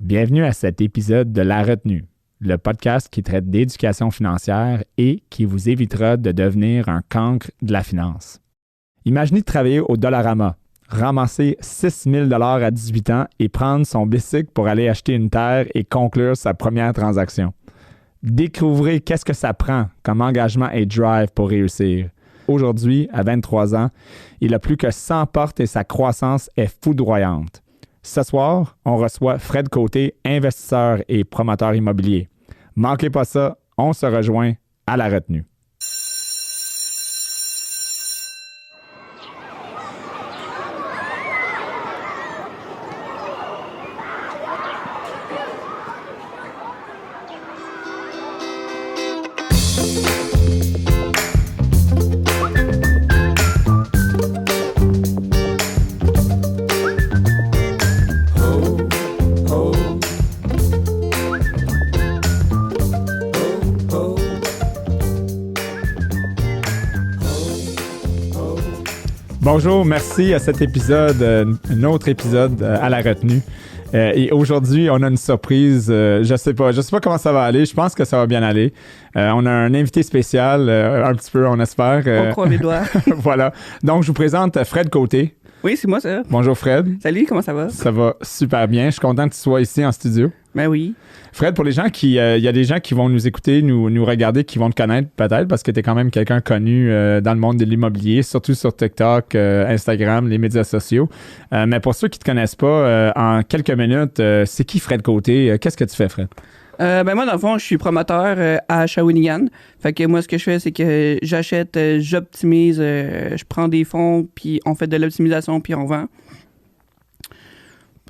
Bienvenue à cet épisode de La Retenue, le podcast qui traite d'éducation financière et qui vous évitera de devenir un cancre de la finance. Imaginez de travailler au Dollarama, ramasser 6 000 $ à 18 ans et prendre son bicycle pour aller acheter une terre et conclure sa première transaction. Découvrez qu'est-ce que ça prend comme engagement et drive pour réussir. Aujourd'hui, à 23 ans, il a plus que 100 portes et sa croissance est foudroyante. Ce soir, on reçoit Fred Côté, investisseur et promoteur immobilier. Manquez pas ça, on se rejoint à La Retenue. Bonjour, merci à cet épisode, un autre épisode à La Retenue. Et aujourd'hui, on a une surprise. Je sais pas comment ça va aller. Je pense que ça va bien aller. On a un invité spécial, un petit peu, on espère. On croise les doigts. Voilà. Donc, je vous présente Fred Côté. Oui, c'est moi ça. Bonjour Fred. Salut, comment ça va? Ça va super bien. Je suis content que tu sois ici en studio. Ben oui. Fred, pour les gens il y a des gens qui vont nous écouter, nous regarder, qui vont te connaître peut-être parce que tu es quand même quelqu'un connu dans le monde de l'immobilier, surtout sur TikTok, Instagram, les médias sociaux. Mais pour ceux qui ne te connaissent pas, en quelques minutes, c'est qui Fred Côté? Qu'est-ce que tu fais, Fred? Ben moi, dans le fond, je suis promoteur à Shawinigan. Fait que moi, ce que je fais, c'est que j'achète, j'optimise, je prends des fonds, puis on fait de l'optimisation, puis on vend.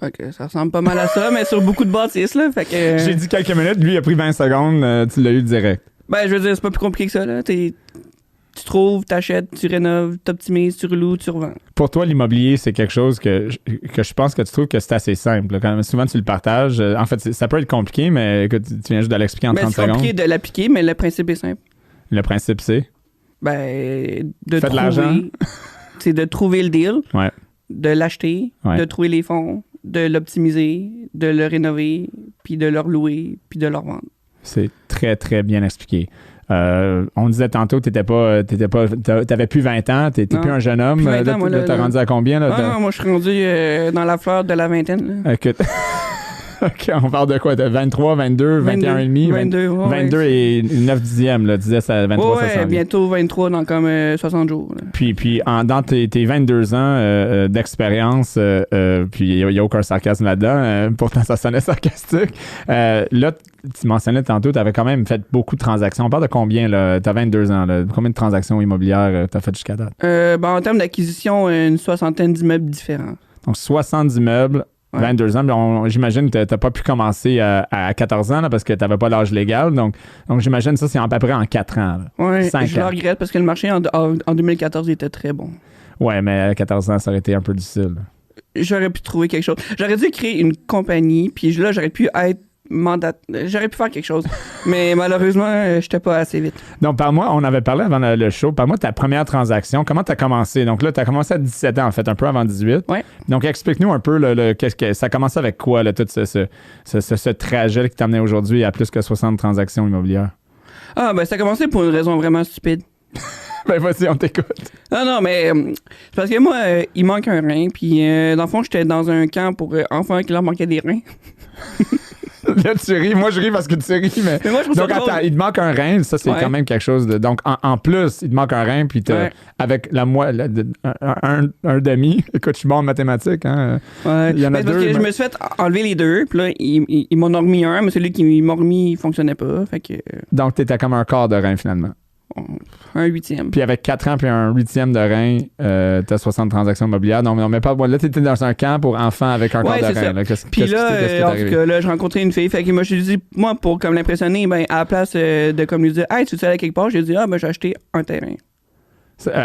Fait que ça ressemble pas mal à ça, mais sur beaucoup de bâtisses, là. Fait que... J'ai dit quelques minutes, lui, il a pris 20 secondes, tu l'as eu direct. Ben, je veux dire, c'est pas plus compliqué que ça, là. Tu trouves, t'achètes, tu rénoves, t'optimises, tu reloues, tu revends. Pour toi, l'immobilier, c'est quelque chose que je pense que tu trouves que c'est assez simple. Quand même, souvent, tu le partages. En fait, ça peut être compliqué, mais que tu viens juste de l'expliquer en 30 secondes. C'est compliqué de l'appliquer, mais le principe est simple. Le principe, c'est? Ben, de Faites trouver... l'argent. C'est de trouver le deal, Ouais. de l'acheter, Ouais. de trouver les fonds, de l'optimiser, de le rénover, puis de le relouer, puis de le revendre. C'est très, très bien expliqué. On disait tantôt que t'avais plus 20 ans, t'étais plus un jeune homme. Plus 20 ans, là, t'as rendu à combien? Là, non, moi, je suis rendu dans la fleur de la vingtaine. Là. OK, on parle de quoi? De 23, 22, 21 et demi? 22, 22 ouais, et 9 dixièmes, là, disais ça, 23, ça ouais, bientôt 23 dans comme 60 jours. Là. Puis dans tes 22 ans d'expérience, puis il n'y a aucun sarcasme là-dedans, pourtant ça sonnait sarcastique. Là, tu mentionnais tantôt, tu avais quand même fait beaucoup de transactions. On parle de combien, là? Tu as 22 ans, là. Combien de transactions immobilières tu as fait jusqu'à date? En termes d'acquisition, une soixantaine d'immeubles différents. Donc 70 immeubles. Ouais. 22 ans, j'imagine que tu n'as pas pu commencer à 14 ans là, parce que tu n'avais pas l'âge légal. Donc j'imagine ça, c'est à peu près en 4 ans. Oui, je le regrette parce que le marché en 2014 était très bon. Oui, mais à 14 ans, ça aurait été un peu difficile. J'aurais pu trouver quelque chose. J'aurais dû créer une compagnie, puis là, j'aurais pu être j'aurais pu faire quelque chose. Mais malheureusement, j'étais pas assez vite. Donc, parle-moi, on avait parlé avant le show, parle-moi de ta première transaction. Comment tu as commencé? Donc là, tu as commencé à 17 ans, en fait, un peu avant 18. Oui. Donc, explique-nous un peu, ça a commencé avec quoi, là, tout ce trajet qui t'amenait aujourd'hui à plus que 60 transactions immobilières? Ah, ben, ça a commencé pour une raison vraiment stupide. Ben, vas-y, on t'écoute. Non, mais c'est parce que moi, il manque un rein, puis dans le fond, j'étais dans un camp pour enfants qui leur manquaient des reins. Là, tu ris. Moi, je ris parce que tu ris, mais moi, je trouve donc, ça attends, il te manque un rein. Ça, c'est quand même quelque chose de... Donc, en plus, il te manque un rein, puis avec un demi. Écoute, je suis bon en mathématiques, hein. Ouais. Il y en a deux. Parce que je me suis fait enlever les deux, puis là, ils m'en ont remis un, mais celui qui m'a remis, il fonctionnait pas, fait que... Donc, t'étais comme un quart de rein, finalement. Un huitième. Puis avec 4 ans puis un huitième de rein, t'as 60 transactions immobilières. Non, mais pas... Bon, là, t'étais dans un camp pour enfants avec un quart de rein. Là. Puis là, en tout cas, là, j'ai rencontré une fille. Fait que moi, je lui ai dit, moi, pour comme l'impressionner, ben, à la place de comme lui dire, hey, tu veux aller quelque part, j'ai dit, ben, j'ai acheté un terrain.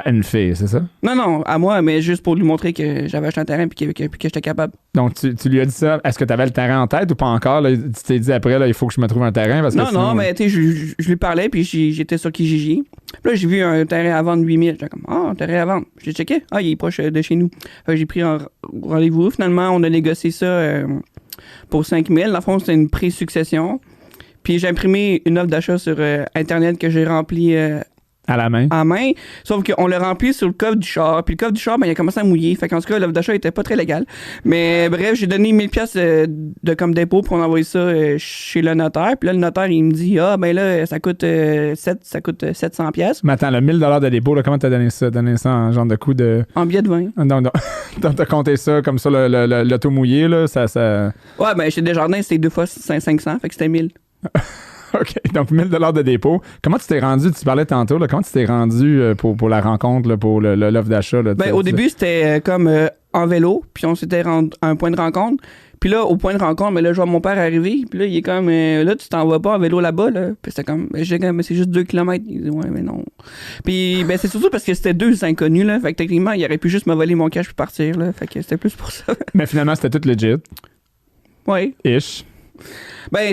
Une fille, c'est ça? Non, à moi, mais juste pour lui montrer que j'avais acheté un terrain puis que j'étais capable. Donc, tu lui as dit ça. Est-ce que tu avais le terrain en tête ou pas encore? Là, tu t'es dit après, là, il faut que je me trouve un terrain? Parce que non, mais tu sais, je lui parlais puis j'étais sur Kijiji. Puis là, j'ai vu un terrain à vendre 8000. J'étais comme, un terrain à vendre. J'ai checké. Il est proche de chez nous. Fait que j'ai pris un rendez-vous. Finalement, on a négocié ça pour 5 000. Dans le fond, c'était une pré-succession. Puis j'ai imprimé une offre d'achat sur Internet que j'ai remplie À la main. en main. Sauf qu'on l'a rempli sur le coffre du char. Puis le coffre du char, il a commencé à mouiller. Fait qu'en tout cas, l'offre d'achat était pas très légale. Mais bref, j'ai donné 1000 pièces de comme dépôt pour envoyer ça chez le notaire. Puis là, le notaire, il me dit, ben là, ça coûte 700 pièces. Mais attends, le 1000 de dépôt, là, comment t'as donné ça? Donné ça en genre de coup de... En billet de 20. Donc t'as compté ça comme ça, l'auto mouillé, là, ça... Ouais, ben chez Desjardins, c'était 2 fois 500. Fait que c'était 1000. OK. Donc, 1000 de dépôt. Comment tu t'es rendu? Tu parlais tantôt, là, comment tu t'es rendu pour la rencontre, là, pour l'offre d'achat? Là, au début, c'était comme en vélo, puis on s'était rendu à un point de rencontre. Puis là, au point de rencontre, mais là, je vois mon père arriver, puis là, il est comme, là, tu t'en vas pas en vélo là-bas, là. Puis c'était comme, j'ai comme, mais c'est juste 2 km. Il dit, ouais, mais non. Puis, c'est surtout parce que c'était 2 inconnus, là. Fait que techniquement, il aurait pu juste me voler mon cash puis partir, là. Fait que c'était plus pour ça. Mais finalement, c'était tout legit. Ouais. Ish.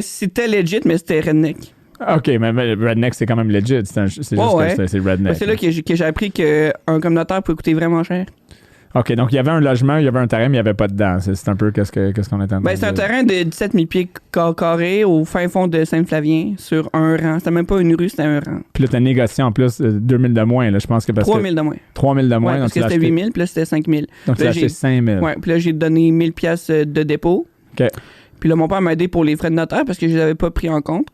C'était legit, mais c'était redneck. OK, mais redneck, c'est quand même legit. C'est juste que c'est redneck. C'est là que j'ai appris qu'un communautaire peut coûter vraiment cher. OK, donc il y avait un logement, il y avait un terrain, mais il n'y avait pas dedans. C'est un peu qu'est-ce qu'on est en train de c'est un terrain de 17 000 pieds carrés au fin fond de Saint-Flavien sur un rang. C'était même pas une rue, c'était un rang. Puis là, tu as négocié en plus 2 000 de moins, là, je pense que 3 000 de moins. 3 000 de moins. Ouais, parce que c'était 8 000, puis là, c'était 5 000. Donc, tu as acheté 5 000. Ouais, puis là, j'ai donné 1 000 pièces de dépôt. OK. Puis là, mon père m'a aidé pour les frais de notaire parce que je les avais pas pris en compte.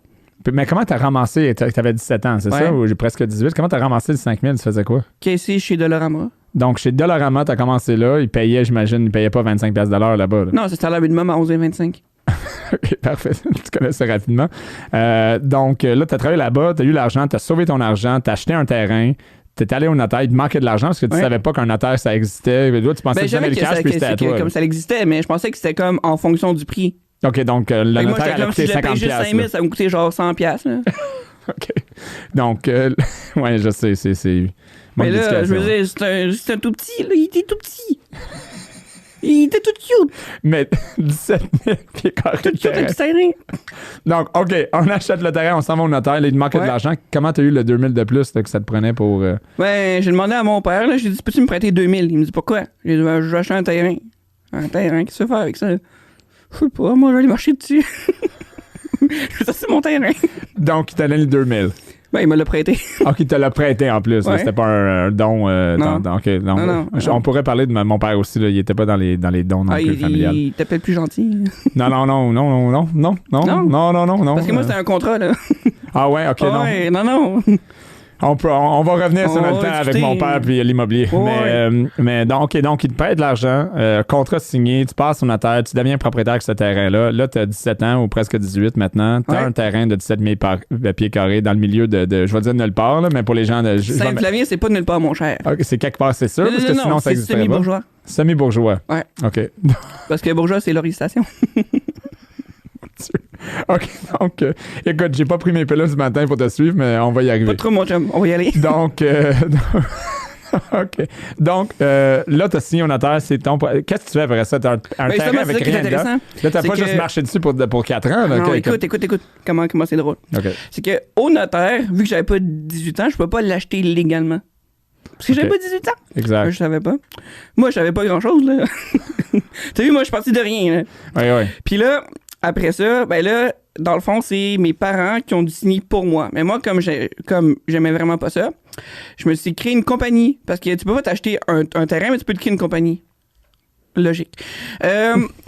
Mais comment t'as ramassé? T'avais 17 ans, c'est ça? Ou j'ai presque 18. Comment t'as ramassé le 5 000? Tu faisais quoi? Caissier chez Dollarama. Donc, chez Dollarama, t'as commencé là. Ils payaient, j'imagine, ils payaient pas 25$ de l'heure là-bas. Là. Non, c'était à minimum à 11,25. OK, parfait. Tu connais ça rapidement. Donc, là, t'as travaillé là-bas, t'as eu l'argent, t'as sauvé ton argent, t'as acheté un terrain. T'es allé au notaire, il te manquait de l'argent parce que tu savais pas qu'un notaire, ça existait. Toi, tu pensais que jamais le cash, puis c'était à toi. Comme ça existait, mais je pensais que c'était comme en fonction du prix. OK, donc le notaire allait coûter 50$. Si j'avais payé juste 5 000, ça me coûtait genre 100$. Là. OK. Donc, ouais, je sais, c'est... Mais là, je veux dire, c'est un tout petit, là, il était tout petit. Il était tout cute. Mais 17 000 pieds carrés de terrain. Tout terrain. Donc, OK, on achète le terrain, on s'en va au notaire, là, il te manquait de l'argent. Comment t'as eu le 2000 de plus là, que ça te prenait pour... J'ai demandé à mon père, là, j'ai dit, peux-tu me prêter 2000? Il me dit, pourquoi? J'ai dit, je vais acheter un terrain. Un terrain, qu'est-ce que tu veux faire avec ça? Je sais pas, moi, je vais aller marcher dessus. Ça, c'est mon terrain. Donc, il t'a donné le 2000. Il me l'a prêté. OK, il te l'a prêté en plus. Ouais. C'était pas un don. Non. Non. On pourrait parler de mon père aussi. Là, il était pas dans les dons non plus familiales. Il t'appelle plus gentil. Non. Parce que moi, c'était un contrat, là. Ah ouais, OK, non. Ouais, non. On va revenir sur le temps avec mon père puis l'immobilier. Mais donc, il te prête de l'argent, contrat signé, tu passes au notaire, tu deviens propriétaire de ce terrain-là. Là, tu as 17 ans ou presque 18 maintenant. Tu as un terrain de 17 000 pieds carrés dans le milieu de je vais dire nulle part, là, mais pour les gens de... Saint-Flavien, c'est pas nulle part, mon cher. OK, c'est quelque part, c'est sûr, parce que sinon, ça existerait pas. Semi-bourgeois. Semi-bourgeois. Ouais. OK. Parce que bourgeois, c'est Laurier Station. OK, donc, écoute, j'ai pas pris mes pilules ce matin pour te suivre, mais on va y arriver. Pas trop, mon chum, on va y aller. Donc, OK. Donc, là, t'as signé au notaire, c'est ton... Qu'est-ce que tu fais après ça? T'as un terrain avec rien dedans. Là, t'as pas juste marché dessus pour 4 ans. Là, non, écoute, comment c'est drôle. Okay. C'est que au notaire, vu que j'avais pas 18 ans, je peux pas l'acheter légalement. Parce que j'avais pas 18 ans. Exact. Je savais pas. Moi, je savais pas grand-chose, là. T'as vu, moi, je suis parti de rien, là. Oui. Puis là... Après ça, là, dans le fond, c'est mes parents qui ont dû signer pour moi. Mais moi, comme j'aimais vraiment pas ça, je me suis créé une compagnie. Parce que tu peux pas t'acheter un terrain, mais tu peux te créer une compagnie. Logique.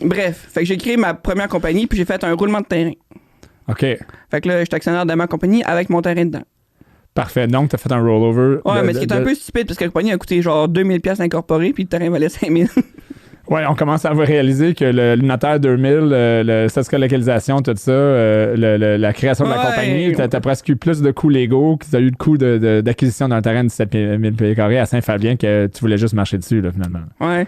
Bref, fait que j'ai créé ma première compagnie, puis j'ai fait un roulement de terrain. OK. Fait que là, j'étais actionnaire de ma compagnie avec mon terrain dedans. Parfait. Donc, t'as fait un rollover. Ouais, mais ce qui est un peu stupide, parce que la compagnie a coûté genre 2000$ incorporé, puis le terrain valait 5000$. Ouais, on commence à réaliser que le notaire 2000, cette localisation, tout ça, la création de la compagnie, t'as presque eu plus de coûts légaux que t'as eu de coûts d'acquisition d'un terrain de 17 000 pieds carrés à Saint-Fabien que tu voulais juste marcher dessus, là, finalement. Ouais.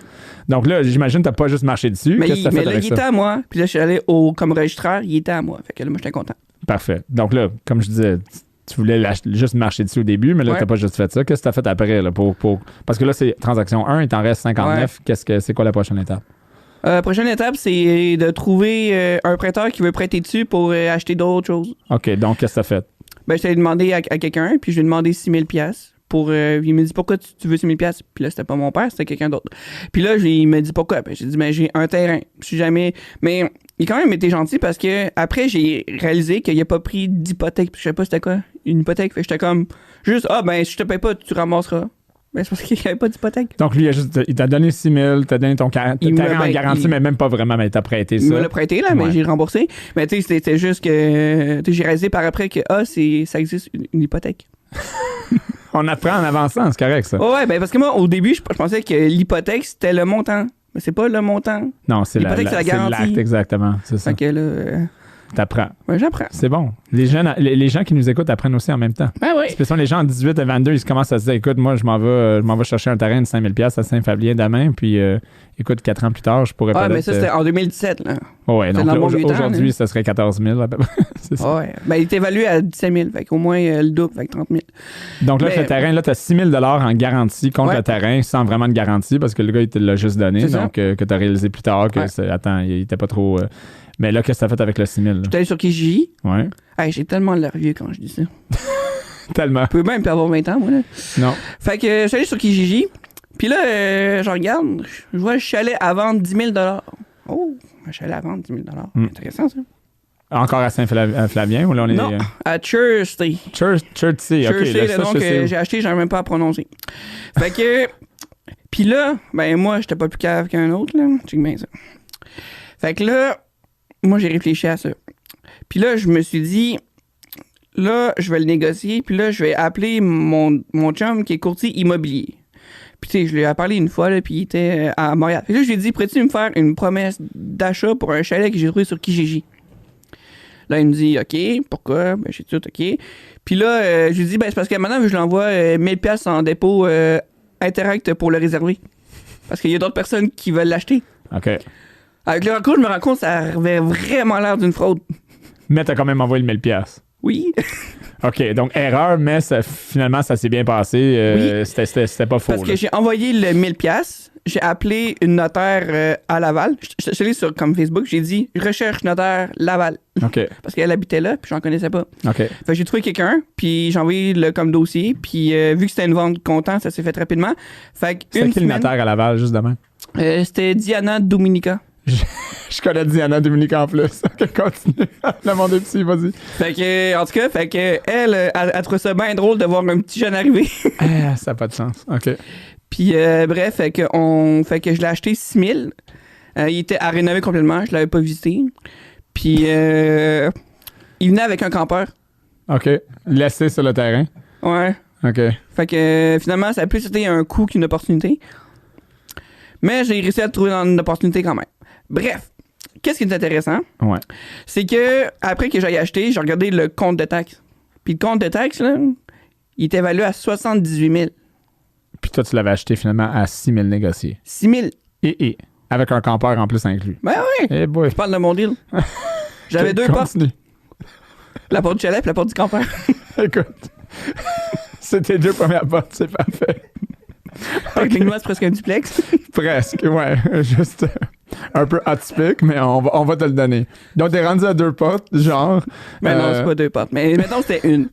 Donc là, j'imagine que t'as pas juste marché dessus. Mais, Qu'est-ce que t'as fait avec ça? Il était à moi. Puis là, je suis allé comme registraire, il était à moi. Fait que là, moi, j'étais content. Parfait. Donc là, comme je disais... Tu voulais juste marcher dessus au début, mais là, t'as pas juste fait ça. Qu'est-ce que t'as fait après? Là, Parce que là, c'est transaction 1, il t'en reste 59. Ouais. C'est quoi la prochaine étape? La prochaine étape, c'est de trouver un prêteur qui veut prêter dessus pour acheter d'autres choses. OK, donc qu'est-ce que t'as fait? Je t'ai demandé à quelqu'un, puis je lui ai demandé 6 000$ pour... il me dit, pourquoi tu veux 6 000 $? Puis là, c'était pas mon père, c'était quelqu'un d'autre. Puis là, il me dit, pourquoi? Ben, j'ai dit, ben, j'ai un terrain. Je suis jamais... Mais il a quand même été gentil parce que après, j'ai réalisé qu'il a pas pris d'hypothèque. Je sais pas c'était quoi, une hypothèque. Fait que j'étais comme, juste, ben, si je te paye pas, tu ramasseras. Ben, c'est parce qu'il n'y avait pas d'hypothèque. Donc, lui, il t'a donné 6 000, t'as donné ton terrain en garantie, mais même pas vraiment, mais il t'a prêté ça. Il me l'a prêté, là, mais j'ai remboursé. Mais tu sais, c'était juste que j'ai réalisé par après que, ça existe une hypothèque. On apprend en avançant, c'est correct, ça. Ouais, ben parce que moi, au début, je pensais que l'hypothèque, c'était le montant. Mais c'est pas le montant. Non, c'est l'hypothèque, c'est la garantie. C'est l'acte, exactement, c'est ça. Fait que là... T'apprends. Oui, j'apprends. C'est bon. Les gens qui nous écoutent apprennent aussi en même temps. Ben oui. Spécialement les gens en 18 à 22, ils commencent à se dire, écoute, moi, je m'en vais chercher un terrain de 5 000 $ à Saint-Fabien-d'Amain, puis écoute, 4 ans plus tard, je pourrais pas. Mais ça, c'était en 2017, là. Ouais, donc là, aujourd'hui, ça serait 14 000 à peu près. C'est ça. Ouais. Ben, il est évalué à 17 000, fait qu'au moins le double, fait que 30 000. Donc là, le terrain, là, tu as 6 000 $ en garantie contre le terrain, sans vraiment de garantie, parce que le gars, il te l'a juste donné, donc que tu as réalisé plus tard que, attends, il était pas trop. Mais là, qu'est-ce que t'as fait avec le 6 000? J'étais allé sur Kijiji. Ouais. Hey, j'ai tellement l'air vieux quand je dis ça. Tellement. Je peux même pas avoir 20 ans, moi, là. Non. Fait que je suis allé sur Kijiji. Puis là, je regarde, je vois le chalet à vendre 10 000 $. Oh, un chalet à vendre 10 000 $. Intéressant, ça. Encore à Saint-Flavien, ou là, on est... Non, à Chertsey. Chertsey, OK. Chertsey, donc, j'ai acheté, j'arrive même pas à prononcer. Fait que... Puis là, ben moi, j'étais pas plus cave qu'un autre, là. Check bien ça. Fait que là... Moi, j'ai réfléchi à ça. Puis là, je me suis dit, là, je vais le négocier. Puis là, je vais appeler mon chum qui est courtier immobilier. Puis tu sais, je lui ai parlé une fois, là, puis il était à Montréal. Puis là, je lui ai dit, pourrais-tu me faire une promesse d'achat pour un chalet que j'ai trouvé sur Kijiji? Là, il me dit, OK, pourquoi? Ben, j'ai tout, OK. Puis là, je lui ai dit, ben, c'est parce que maintenant, je l'envoie 1 000 $ en dépôt Interact pour le réserver. Parce qu'il y a d'autres personnes qui veulent l'acheter. OK. Avec le recours, je me rends compte que ça avait vraiment l'air d'une fraude. Mais t'as quand même envoyé le 1 000 $. Oui. OK, donc erreur, mais finalement, ça s'est bien passé. Oui. C'était pas faux. Parce que j'ai envoyé le 1 000 $. J'ai appelé une notaire à Laval. Je suis allé sur comme Facebook, j'ai dit « Recherche notaire Laval ». OK. Parce qu'elle habitait là, puis j'en connaissais pas. OK. Fait que j'ai trouvé quelqu'un, puis j'ai envoyé le comme dossier, puis vu que c'était une vente comptant, ça s'est fait rapidement. Fait que c'était qui le notaire à Laval, juste demain? C'était Diana Dominica. Je connais Diana Dominica en plus. OK, continue. Le monde est petit, vas-y. Fait que, en tout cas, elle trouve ça bien drôle de voir un petit jeune arriver. Ça n'a pas de sens. OK. Puis, bref, fait que je l'ai acheté 6 000. Il était à rénover complètement. Je l'avais pas visité. Puis, il venait avec un campeur. OK. Laissé sur le terrain. Ouais. OK. Fait que, finalement, ça a plus été un coup qu'une opportunité. Mais j'ai réussi à trouver une opportunité quand même. Bref, qu'est-ce qui est intéressant? Ouais. C'est que après que j'ai acheté, j'ai regardé le compte de taxes. Puis le compte de taxes, là, il est évalué à 78 000. Puis toi, tu l'avais acheté finalement à 6 000 négociés. 6 000. Et avec un campeur en plus inclus. Ben oui. Eh boy. Je parle de mon deal. J'avais deux portes. La porte du chalet et la porte du campeur. Écoute, c'est tes 2 premières portes, c'est parfait. Techniquement, c'est presque un duplex. Presque, ouais. Juste un peu atypique, mais on va te le donner. Donc, t'es rendu à 2 portes, genre. Mais non, c'est pas 2 portes. Mais mettons, c'était une.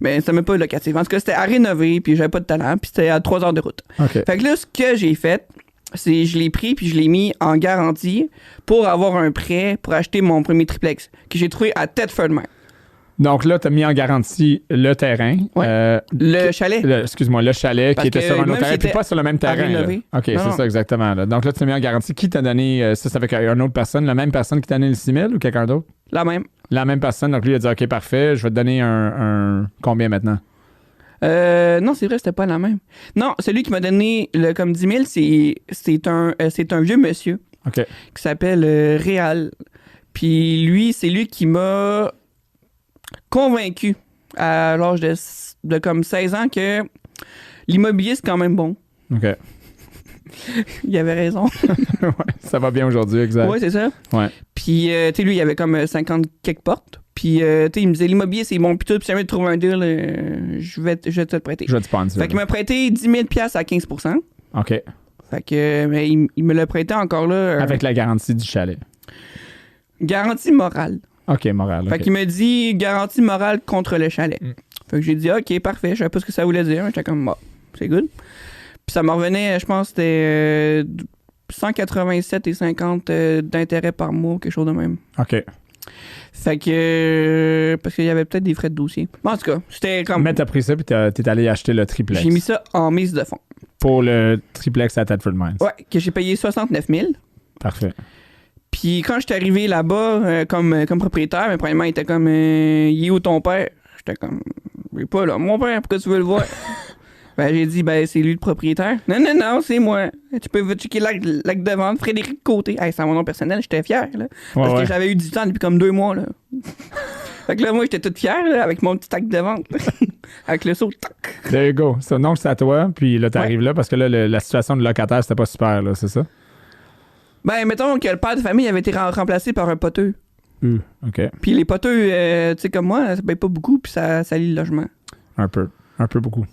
Mais ça m'a pas locatif. En tout cas, c'était à rénover, puis j'avais pas de talent, puis c'était à 3 heures de route. Okay. Fait que là, ce que j'ai fait, c'est je l'ai pris, puis je l'ai mis en garantie pour avoir un prêt pour acheter mon premier triplex, que j'ai trouvé à Thetford Mines. Donc là, tu as mis en garantie le terrain. Ouais. Le chalet. Excuse-moi, le chalet parce qui était sur un autre terrain, puis pas sur le même terrain. OK, non, c'est ça exactement. Là. Donc là, tu as mis en garantie. Qui t'a donné ça? C'est avec une autre personne, la même personne qui t'a donné le 6 000 ou quelqu'un d'autre? La même. La même personne. Donc lui, il a dit OK, parfait, je vais te donner un combien maintenant? Non, c'est vrai, c'était pas la même. Non, celui qui m'a donné le comme 10 000, c'est un vieux monsieur. OK. Qui s'appelle Réal. Puis lui, c'est lui qui m'a convaincu à l'âge de comme 16 ans que l'immobilier, c'est quand même bon. OK. Il avait raison. Ouais, ça va bien aujourd'hui, exact. Oui, c'est ça. Ouais. Puis, tu sais, lui, il avait comme 50 quelques portes. Puis, tu sais, il me disait, l'immobilier, c'est bon. Puis tout, puis si jamais tu trouves un deal, je vais te le prêter. Je vais te sponsor. Fait qu'il m'a prêté 10 000 $ à 15 %. OK. Fait que, mais il me l'a prêté encore là. Avec la garantie du chalet. Garantie morale. OK, morale. Fait qu'il me dit garantie morale contre le chalet. Fait que j'ai dit, OK, parfait. Je savais pas ce que ça voulait dire. J'étais comme, bah, c'est good. Puis ça me revenait, je pense, c'était 187,50 d'intérêt par mois, quelque chose de même. OK. Fait que. Parce qu'il y avait peut-être des frais de dossier. Bon, en tout cas, c'était comme. Mais t'as pris ça puis t'es allé acheter le triplex. J'ai mis ça en mise de fonds. Pour le triplex à Thetford Mines. Ouais, que j'ai payé 69 000. Parfait. Puis quand j'étais arrivé là-bas comme propriétaire, mais premièrement, il était comme il est où ton père? J'étais comme il est pas là. Mon père, pourquoi tu veux le voir? Ben j'ai dit ben c'est lui le propriétaire. Non, c'est moi. Tu peux checker l'acte de vente, Frédéric Côté. Hey, c'est mon nom personnel, j'étais fier là. Parce que j'avais eu du temps depuis comme 2 mois là. Fait que là, moi, j'étais toute fière là, avec mon petit acte de vente. Avec le saut. There you go. So, donc, c'est à toi, puis là, t'arrives là, parce que là, la situation de locataire, c'était pas super, là, c'est ça? Ben, mettons que le père de famille avait été remplacé par un poteux. OK. Puis les poteux, tu sais, comme moi, ça paye pas beaucoup, puis ça lit le logement. Un peu beaucoup.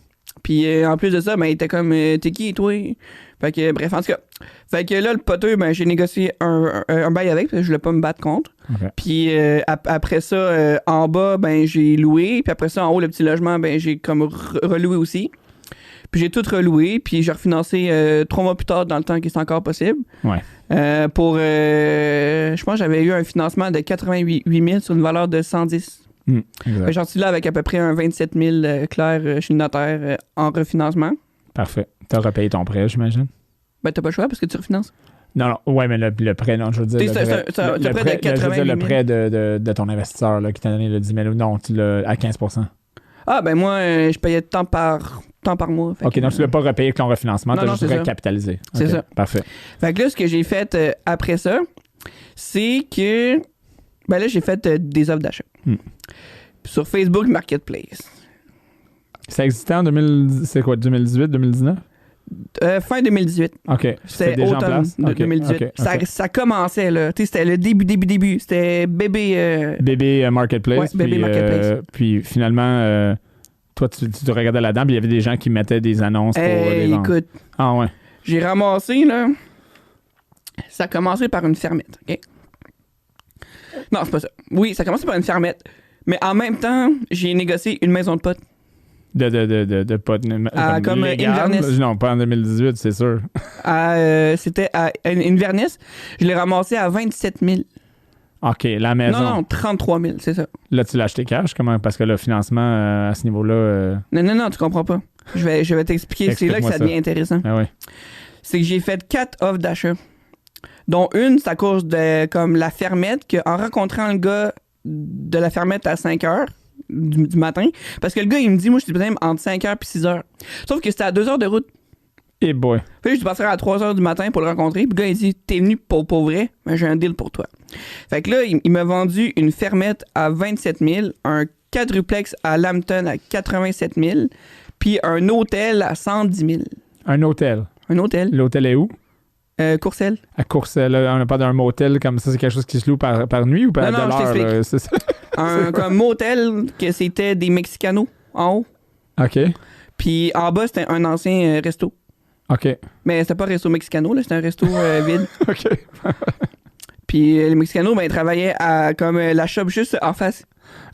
Puis en plus de ça, ben, il était comme, t'es qui, toi? Fait que, bref, en tout cas. Fait que là, le poteux, ben, j'ai négocié un bail avec, parce que je voulais pas me battre contre. Okay. Puis après ça, en bas, ben, j'ai loué. Puis après ça, en haut, le petit logement, ben, j'ai comme reloué aussi. Puis j'ai tout reloué, puis j'ai refinancé 3 mois plus tard dans le temps qui est encore possible. Ouais. Je pense que j'avais eu un financement de 88 000 sur une valeur de 110. J'en suis là avec à peu près un 27 000 clair chez le notaire en refinancement. Parfait. T'as repayé ton prêt, j'imagine? Ben, t'as pas le choix parce que tu refinances. Non, ouais, mais le prêt, non, je veux dire. Le prêt de ton investisseur là, qui t'a donné le 10 000, non, tu l'as à 15 %. Ah, ben moi, je payais tant par mois. OK, donc tu l'as pas repayé avec ton refinancement, tu as juste recapitalisé. C'est ça. Parfait. Fait que là, ce que j'ai fait après ça, c'est que. Ben là, j'ai fait des offres d'achat. Sur Facebook Marketplace. Ça existait en 2018, 2019? Fin 2018. OK. C'était déjà automne en place? De 2018. Okay. Ça commençait, là. Tu sais, c'était le début. C'était bébé... Marketplace. Ouais, bébé Marketplace. Puis finalement, toi, tu te regardais là-dedans, puis il y avait des gens qui mettaient des annonces pour les ventes. Écoute. Ah ouais. J'ai ramassé, là... Ça a commencé par une fermette, OK? Non, c'est pas ça. Oui, ça a commencé par une fermette. Mais en même temps, j'ai négocié une maison de potes. De potes comme Inverness. Non, pas en 2018, c'est sûr. C'était à Inverness. Je l'ai ramassé à 27 000. OK, la maison. Non, 33 000, c'est ça. Là, tu l'as acheté cash? Comment? Parce que le financement à ce niveau-là... Non, tu comprends pas. Je vais t'expliquer. C'est là que ça devient intéressant. Ah oui. C'est que j'ai fait 4 offres d'achat. Dont une, c'est à cause de comme la fermette, qu'en rencontrant le gars de la fermette à 5 heures du matin, parce que le gars, il me dit, moi, je suis disponible entre 5 heures et 6 heures. Sauf que c'était à 2 heures de route. Et boy. Puis je passerai à 3 heures du matin pour le rencontrer. Puis le gars, il dit, t'es venu pour vrai, mais j'ai un deal pour toi. Fait que là, il m'a vendu une fermette à 27 000, un quadruplex à Lambton à 87 000, puis un hôtel à 110 000. Un hôtel? Un hôtel. L'hôtel est où? Courcelles. À Courcelles, on n'a pas d'un motel comme ça, c'est quelque chose qui se loue par nuit ou par non, je t'explique. C'est ça? Un motel que c'était des Mexicanos en haut. OK. Puis en bas, c'était un ancien resto. OK. Mais c'était pas un resto Mexicano, là, c'était un resto vide. OK. Puis les Mexicanos, ben, ils travaillaient comme la shop juste en face.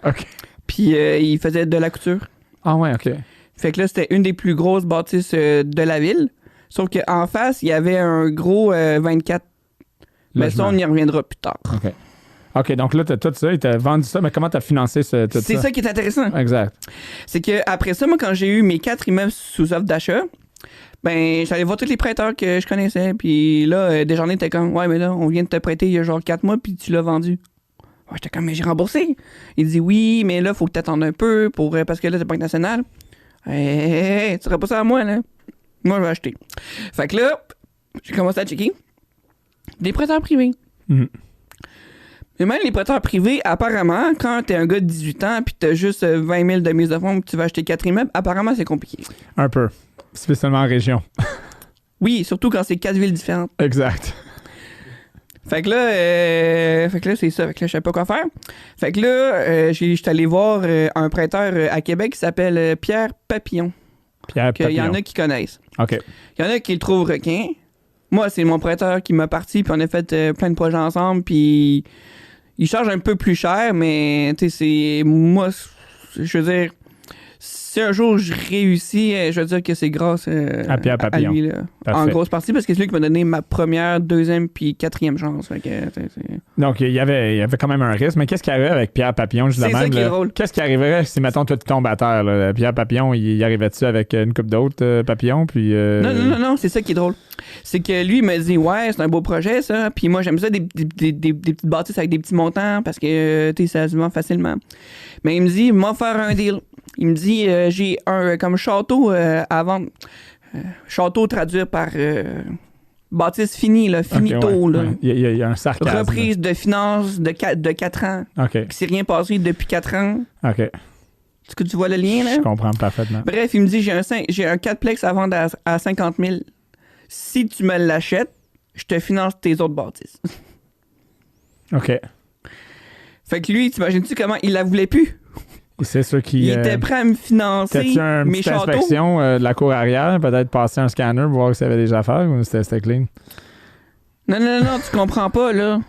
OK. Puis ils faisaient de la couture. Ah ouais, OK. Fait que là, c'était une des plus grosses bâtisses de la ville. Sauf qu'en face, il y avait un gros 24. Mais ça, on y reviendra plus tard. OK, donc là, tu as tout ça, ils t'ont vendu ça, mais comment tu as financé tout ça? C'est ça qui est intéressant. Exact. C'est qu'après ça, moi, quand j'ai eu mes 4 immeubles sous offre d'achat, ben, j'allais voir tous les prêteurs que je connaissais. Puis là, Desjardins était comme, ouais, mais là, on vient de te prêter il y a genre 4 mois, puis tu l'as vendu. Ouais, j'étais comme, mais j'ai remboursé. Il dit, oui, mais là, faut que tu attendes un peu parce que là, c'est Banque nationale. Hey, tu serais pas ça à moi, là. Moi, je vais acheter. Fait que là, j'ai commencé à checker des prêteurs privés. Mais même les prêteurs privés, apparemment, quand t'es un gars de 18 ans puis t'as juste 20 000 de mise de fonds et que tu vas acheter 4 immeubles, apparemment, c'est compliqué. Un peu. Spécialement en région. Oui, surtout quand c'est 4 villes différentes. Exact. Fait que là, c'est ça. Fait que là, je savais pas quoi faire. Fait que là, j'étais allé voir un prêteur à Québec qui s'appelle Pierre Papillon. Il y en a qui connaissent. OK. Il y en a qui le trouvent requin. Moi, c'est mon prêteur qui m'a parti, puis on a fait plein de projets ensemble, puis il charge un peu plus cher, mais tu sais, c'est... Moi, je veux dire, Si un jour je réussis, je veux dire que c'est grâce à Pierre Papillon. À lui, là. En grosse partie, parce que c'est lui qui m'a donné ma première, deuxième puis quatrième chance. Fait que, Donc, il y avait quand même un risque. Mais qu'est-ce qui arriverait avec Pierre Papillon, justement? C'est ça qui est drôle. Qu'est-ce qui arriverait si, mettons, toi, tu tombes à terre? Là? Pierre Papillon, il arrivait-tu avec une coupe d'autres papillons? Puis, Non, c'est ça qui est drôle. C'est que lui, il m'a dit, ouais, c'est un beau projet, ça. Puis moi, j'aime ça, des petites bâtisses avec des petits montants parce que, tu sais, ça se vend facilement. Mais il me dit, moi, faire un deal. Il me dit, j'ai un comme château à vendre. Château traduit par bâtisse finie, là, finito. Okay, ouais, là. Ouais. Il y a un sarcasme. Reprise de finances de 4 ans. OK. Qui s'est rien passé depuis 4 ans. OK. Est-ce que tu vois le lien, là? Je comprends parfaitement. Bref, il me dit, j'ai un 4plex à vendre à 50 000. Si tu me l'achètes, je te finance tes autres bâtisses. OK. Fait que lui, t'imagines-tu comment il la voulait plus? C'est sûr qu'il... Il était prêt à me financer mes châteaux. Inspection de la cour arrière, peut-être passer un scanner pour voir s'il y avait des affaires ou c'était clean? Non, tu comprends pas, là.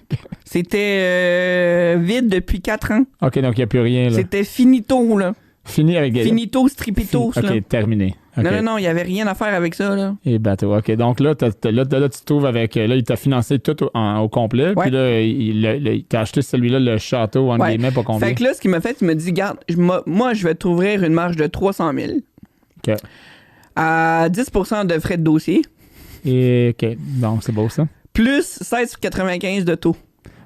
C'était vide depuis 4 ans. OK, donc il n'y a plus rien, là. C'était finito, là. Fini avec des... Finito, stripitos, là. OK, terminé. Okay. Non, il n'y avait rien à faire avec ça, là. Et bateau. OK, donc là, là, tu te trouves avec... Là, il t'a financé tout au complet, ouais. Puis là, il t'a acheté celui-là, le château, en guillemets, pas combien? Fait que là, ce qu'il m'a fait, il m'a dit, garde, moi, je vais t'ouvrir une marge de 300 000. OK. À 10 % de frais de dossier. Et OK, donc c'est beau, ça. Plus 16,95 de taux.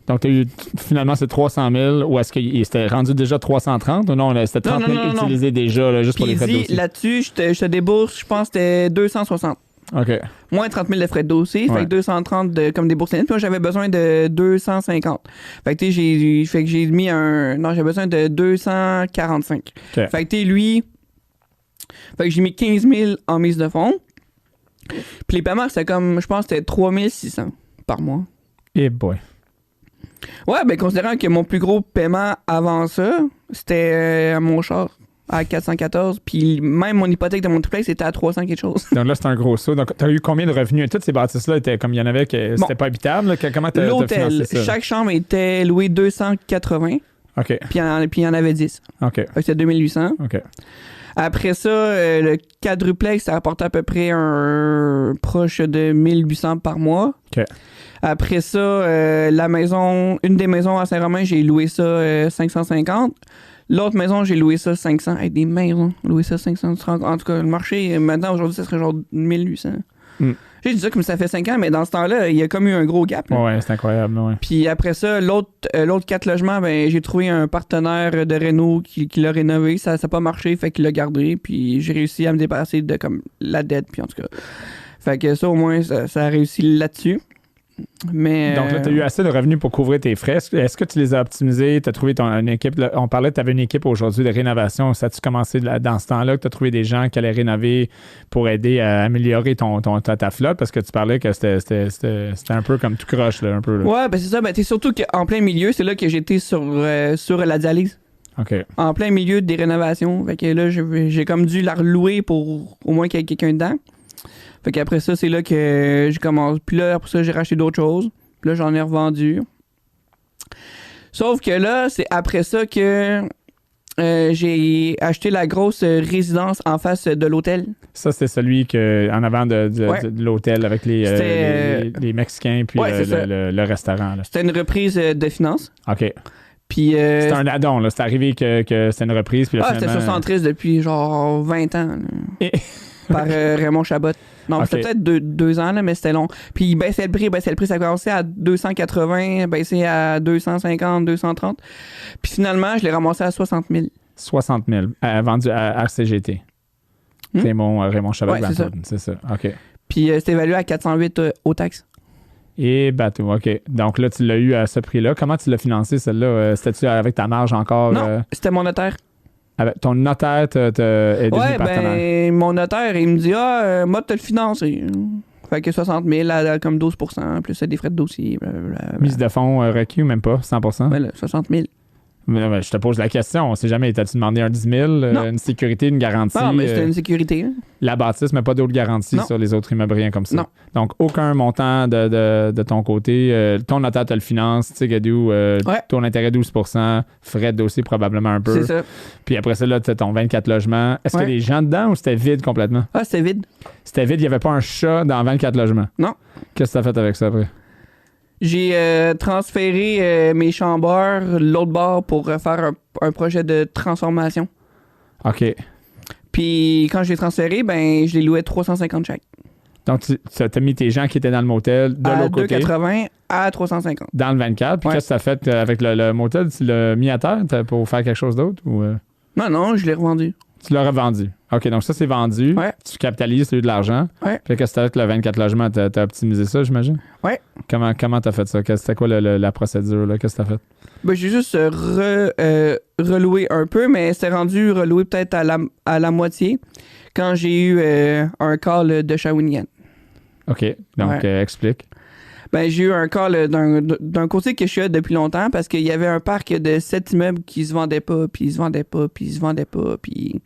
Donc, tu as eu finalement ces 300 000 ou est-ce qu'il s'était rendu déjà 330 ou non? C'était 30 000 utilisés déjà là, juste puis pour les frais de dossier? Là-dessus, je te débourse, je pense que c'était 260. OK. Moins 30 000 de frais de dossier, fait que 230 comme débourse net. Puis moi, j'avais besoin de 250. Fait que j'ai mis un... Non, j'avais besoin de 245. Okay. Fait que lui... Fait que j'ai mis 15 000 en mise de fonds. Puis les paiements, c'était comme... Je pense que c'était 3 600 par mois. Eh boy. Ouais, ben considérant que mon plus gros paiement avant ça, c'était mon char à 414, puis même mon hypothèque de mon triplex était à 300 quelque chose. Donc là, c'est un gros saut. Donc, tu as eu combien de revenus? Toutes ces bâtisses-là étaient comme il y en avait que c'était pas habitable. Là. Comment tu as financé ça? Chaque chambre était louée 280. OK. Puis il y en avait 10. OK. Fait que c'était 2800. OK. Après ça, le quadruplex, ça rapportait à peu près un proche de 1800 par mois. OK. Après ça, la maison, une des maisons à Saint-Romain, j'ai loué ça 550. L'autre maison, j'ai loué ça 500. Hey, des maisons, loué ça 500. En tout cas, le marché, maintenant, aujourd'hui, ça serait genre 1800. J'ai dit ça comme ça fait 5 ans, mais dans ce temps-là, il y a comme eu un gros gap. Là. Ouais, c'est incroyable. Ouais. Puis après ça, l'autre 4 logements, ben, j'ai trouvé un partenaire de Réno qui l'a rénové. Ça n'a pas marché, fait qu'il l'a gardé. Puis j'ai réussi à me débarrasser de comme la dette. Puis en tout cas, fait que ça, au moins, ça a réussi là-dessus. Mais, donc là, tu as eu assez de revenus pour couvrir tes frais. Est-ce que tu les as optimisés? Tu as trouvé une équipe? Là, on parlait que tu avais une équipe aujourd'hui de rénovation. Ça a-tu commencé dans ce temps-là que tu as trouvé des gens qui allaient rénover pour aider à améliorer ta flotte? Parce que tu parlais que c'était un peu comme tout croche. Là, un peu, là. Ouais, ben c'est ça. Ben, t'es surtout qu'en plein milieu, c'est là que j'étais sur la dialyse. OK. En plein milieu des rénovations. Fait que là, j'ai comme dû la relouer pour au moins qu'il y ait quelqu'un dedans. Fait qu'après ça, c'est là que je commence. Puis là, après ça, j'ai racheté d'autres choses. Puis là, j'en ai revendu. Sauf que là, c'est après ça que j'ai acheté la grosse résidence en face de l'hôtel. Ça, c'était celui en avant de l'hôtel avec les Mexicains puis le restaurant. Là. C'était une reprise de finances. OK. Puis c'était un add-on, là. C'est arrivé que c'était une reprise. Puis là, c'était sur Centris depuis genre 20 ans. Par Raymond Chabot. Non, c'était peut-être 2 ans, là, mais c'était long. Puis il baissait le prix. Ça a commencé à 280, baissé à 250, 230. Puis finalement, je l'ai ramassé à 60 000. 60 000, vendu à CGT. Raymond Chabot. Ouais, c'est ça. OK. Puis c'était évalué à 408 aux taxes. Et bateau, OK. Donc là, tu l'as eu à ce prix-là. Comment tu l'as financé, celle-là? C'était-tu avec ta marge encore? Non, c'était mon notaire. Ton notaire t'a aidé partenaire? Ben, mon notaire, il me dit, moi, tu le financé. Fait que 60 000 à comme 12 % plus des frais de dossier. Blablabla. Mise de fonds requis ou même pas? 100 Ouais, là, 60 000. Mais je te pose la question. On sait jamais. T'as-tu demandé un 10 000, une sécurité, une garantie? Non, mais c'était une sécurité. Hein. La bâtisse, mais pas d'autres garanties Non. sur les autres immeubles, rien comme ça. Non. Donc, aucun montant de ton côté. Ton notaire te le finance, tu sais, Gadou, taux d'intérêt 12 %, frais de dossier probablement un peu. C'est ça. Puis après ça, là, tu as ton 24 logements. Est-ce qu'il y a des gens dedans ou c'était vide complètement? Ah, c'était vide. C'était vide, il n'y avait pas un chat dans 24 logements. Non. Qu'est-ce que tu as fait avec ça après? J'ai transféré mes chambres l'autre bord pour faire un projet de transformation. OK. Puis quand je l'ai transféré, ben je les louais 350 chaque. Donc, tu as mis tes gens qui étaient dans le motel de l'autre côté. À 2,80 à 350. Dans le 24. Puis qu'est-ce que tu as fait avec le motel? Tu l'as mis à terre pour faire quelque chose d'autre? Ou, Non, je l'ai revendu. Tu l'as revendu. OK, donc ça, c'est vendu. Ouais. Tu capitalises, tu as eu de l'argent. Ouais. Puis qu'est-ce que tu as fait avec le 24 logements? Tu as optimisé ça, j'imagine? Ouais. Comment tu as fait ça? C'était quoi la procédure? Là? Qu'est-ce que tu as fait? Ben, j'ai juste reloué un peu, mais c'est rendu reloué peut-être à la moitié quand j'ai eu un call de Shawinigan. OK, donc explique. Ben, j'ai eu un call d'un côté que je suis là depuis longtemps parce qu'il y avait un parc de 7 immeubles qui se vendaient pas, puis ils se vendaient pas, puis ils se vendaient pas, puis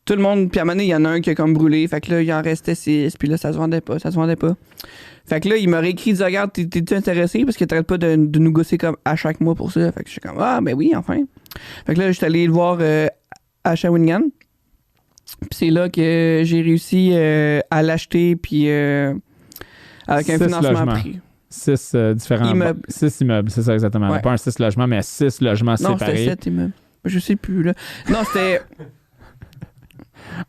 tout le monde, puis à un moment donné, il y en a un qui a comme brûlé, fait que là, il en restait 6, puis là, ça se vendait pas. Fait que là, il m'a réécrit, il dit, regarde, t'es-tu intéressé? Parce qu'il t'arrête pas de nous gosser comme à chaque mois pour ça. Fait que je suis comme, ah, ben oui, enfin. Fait que là, j'étais allé le voir à Shawinigan. Puis c'est là que j'ai réussi à l'acheter, puis avec un financement pris. 6 différents immeubles. 6 immeubles, c'est ça exactement. Ouais. Pas un 6 logements, mais 6 logements séparés. Non, c'était 7 immeubles. Je sais plus, là. Non, c'était...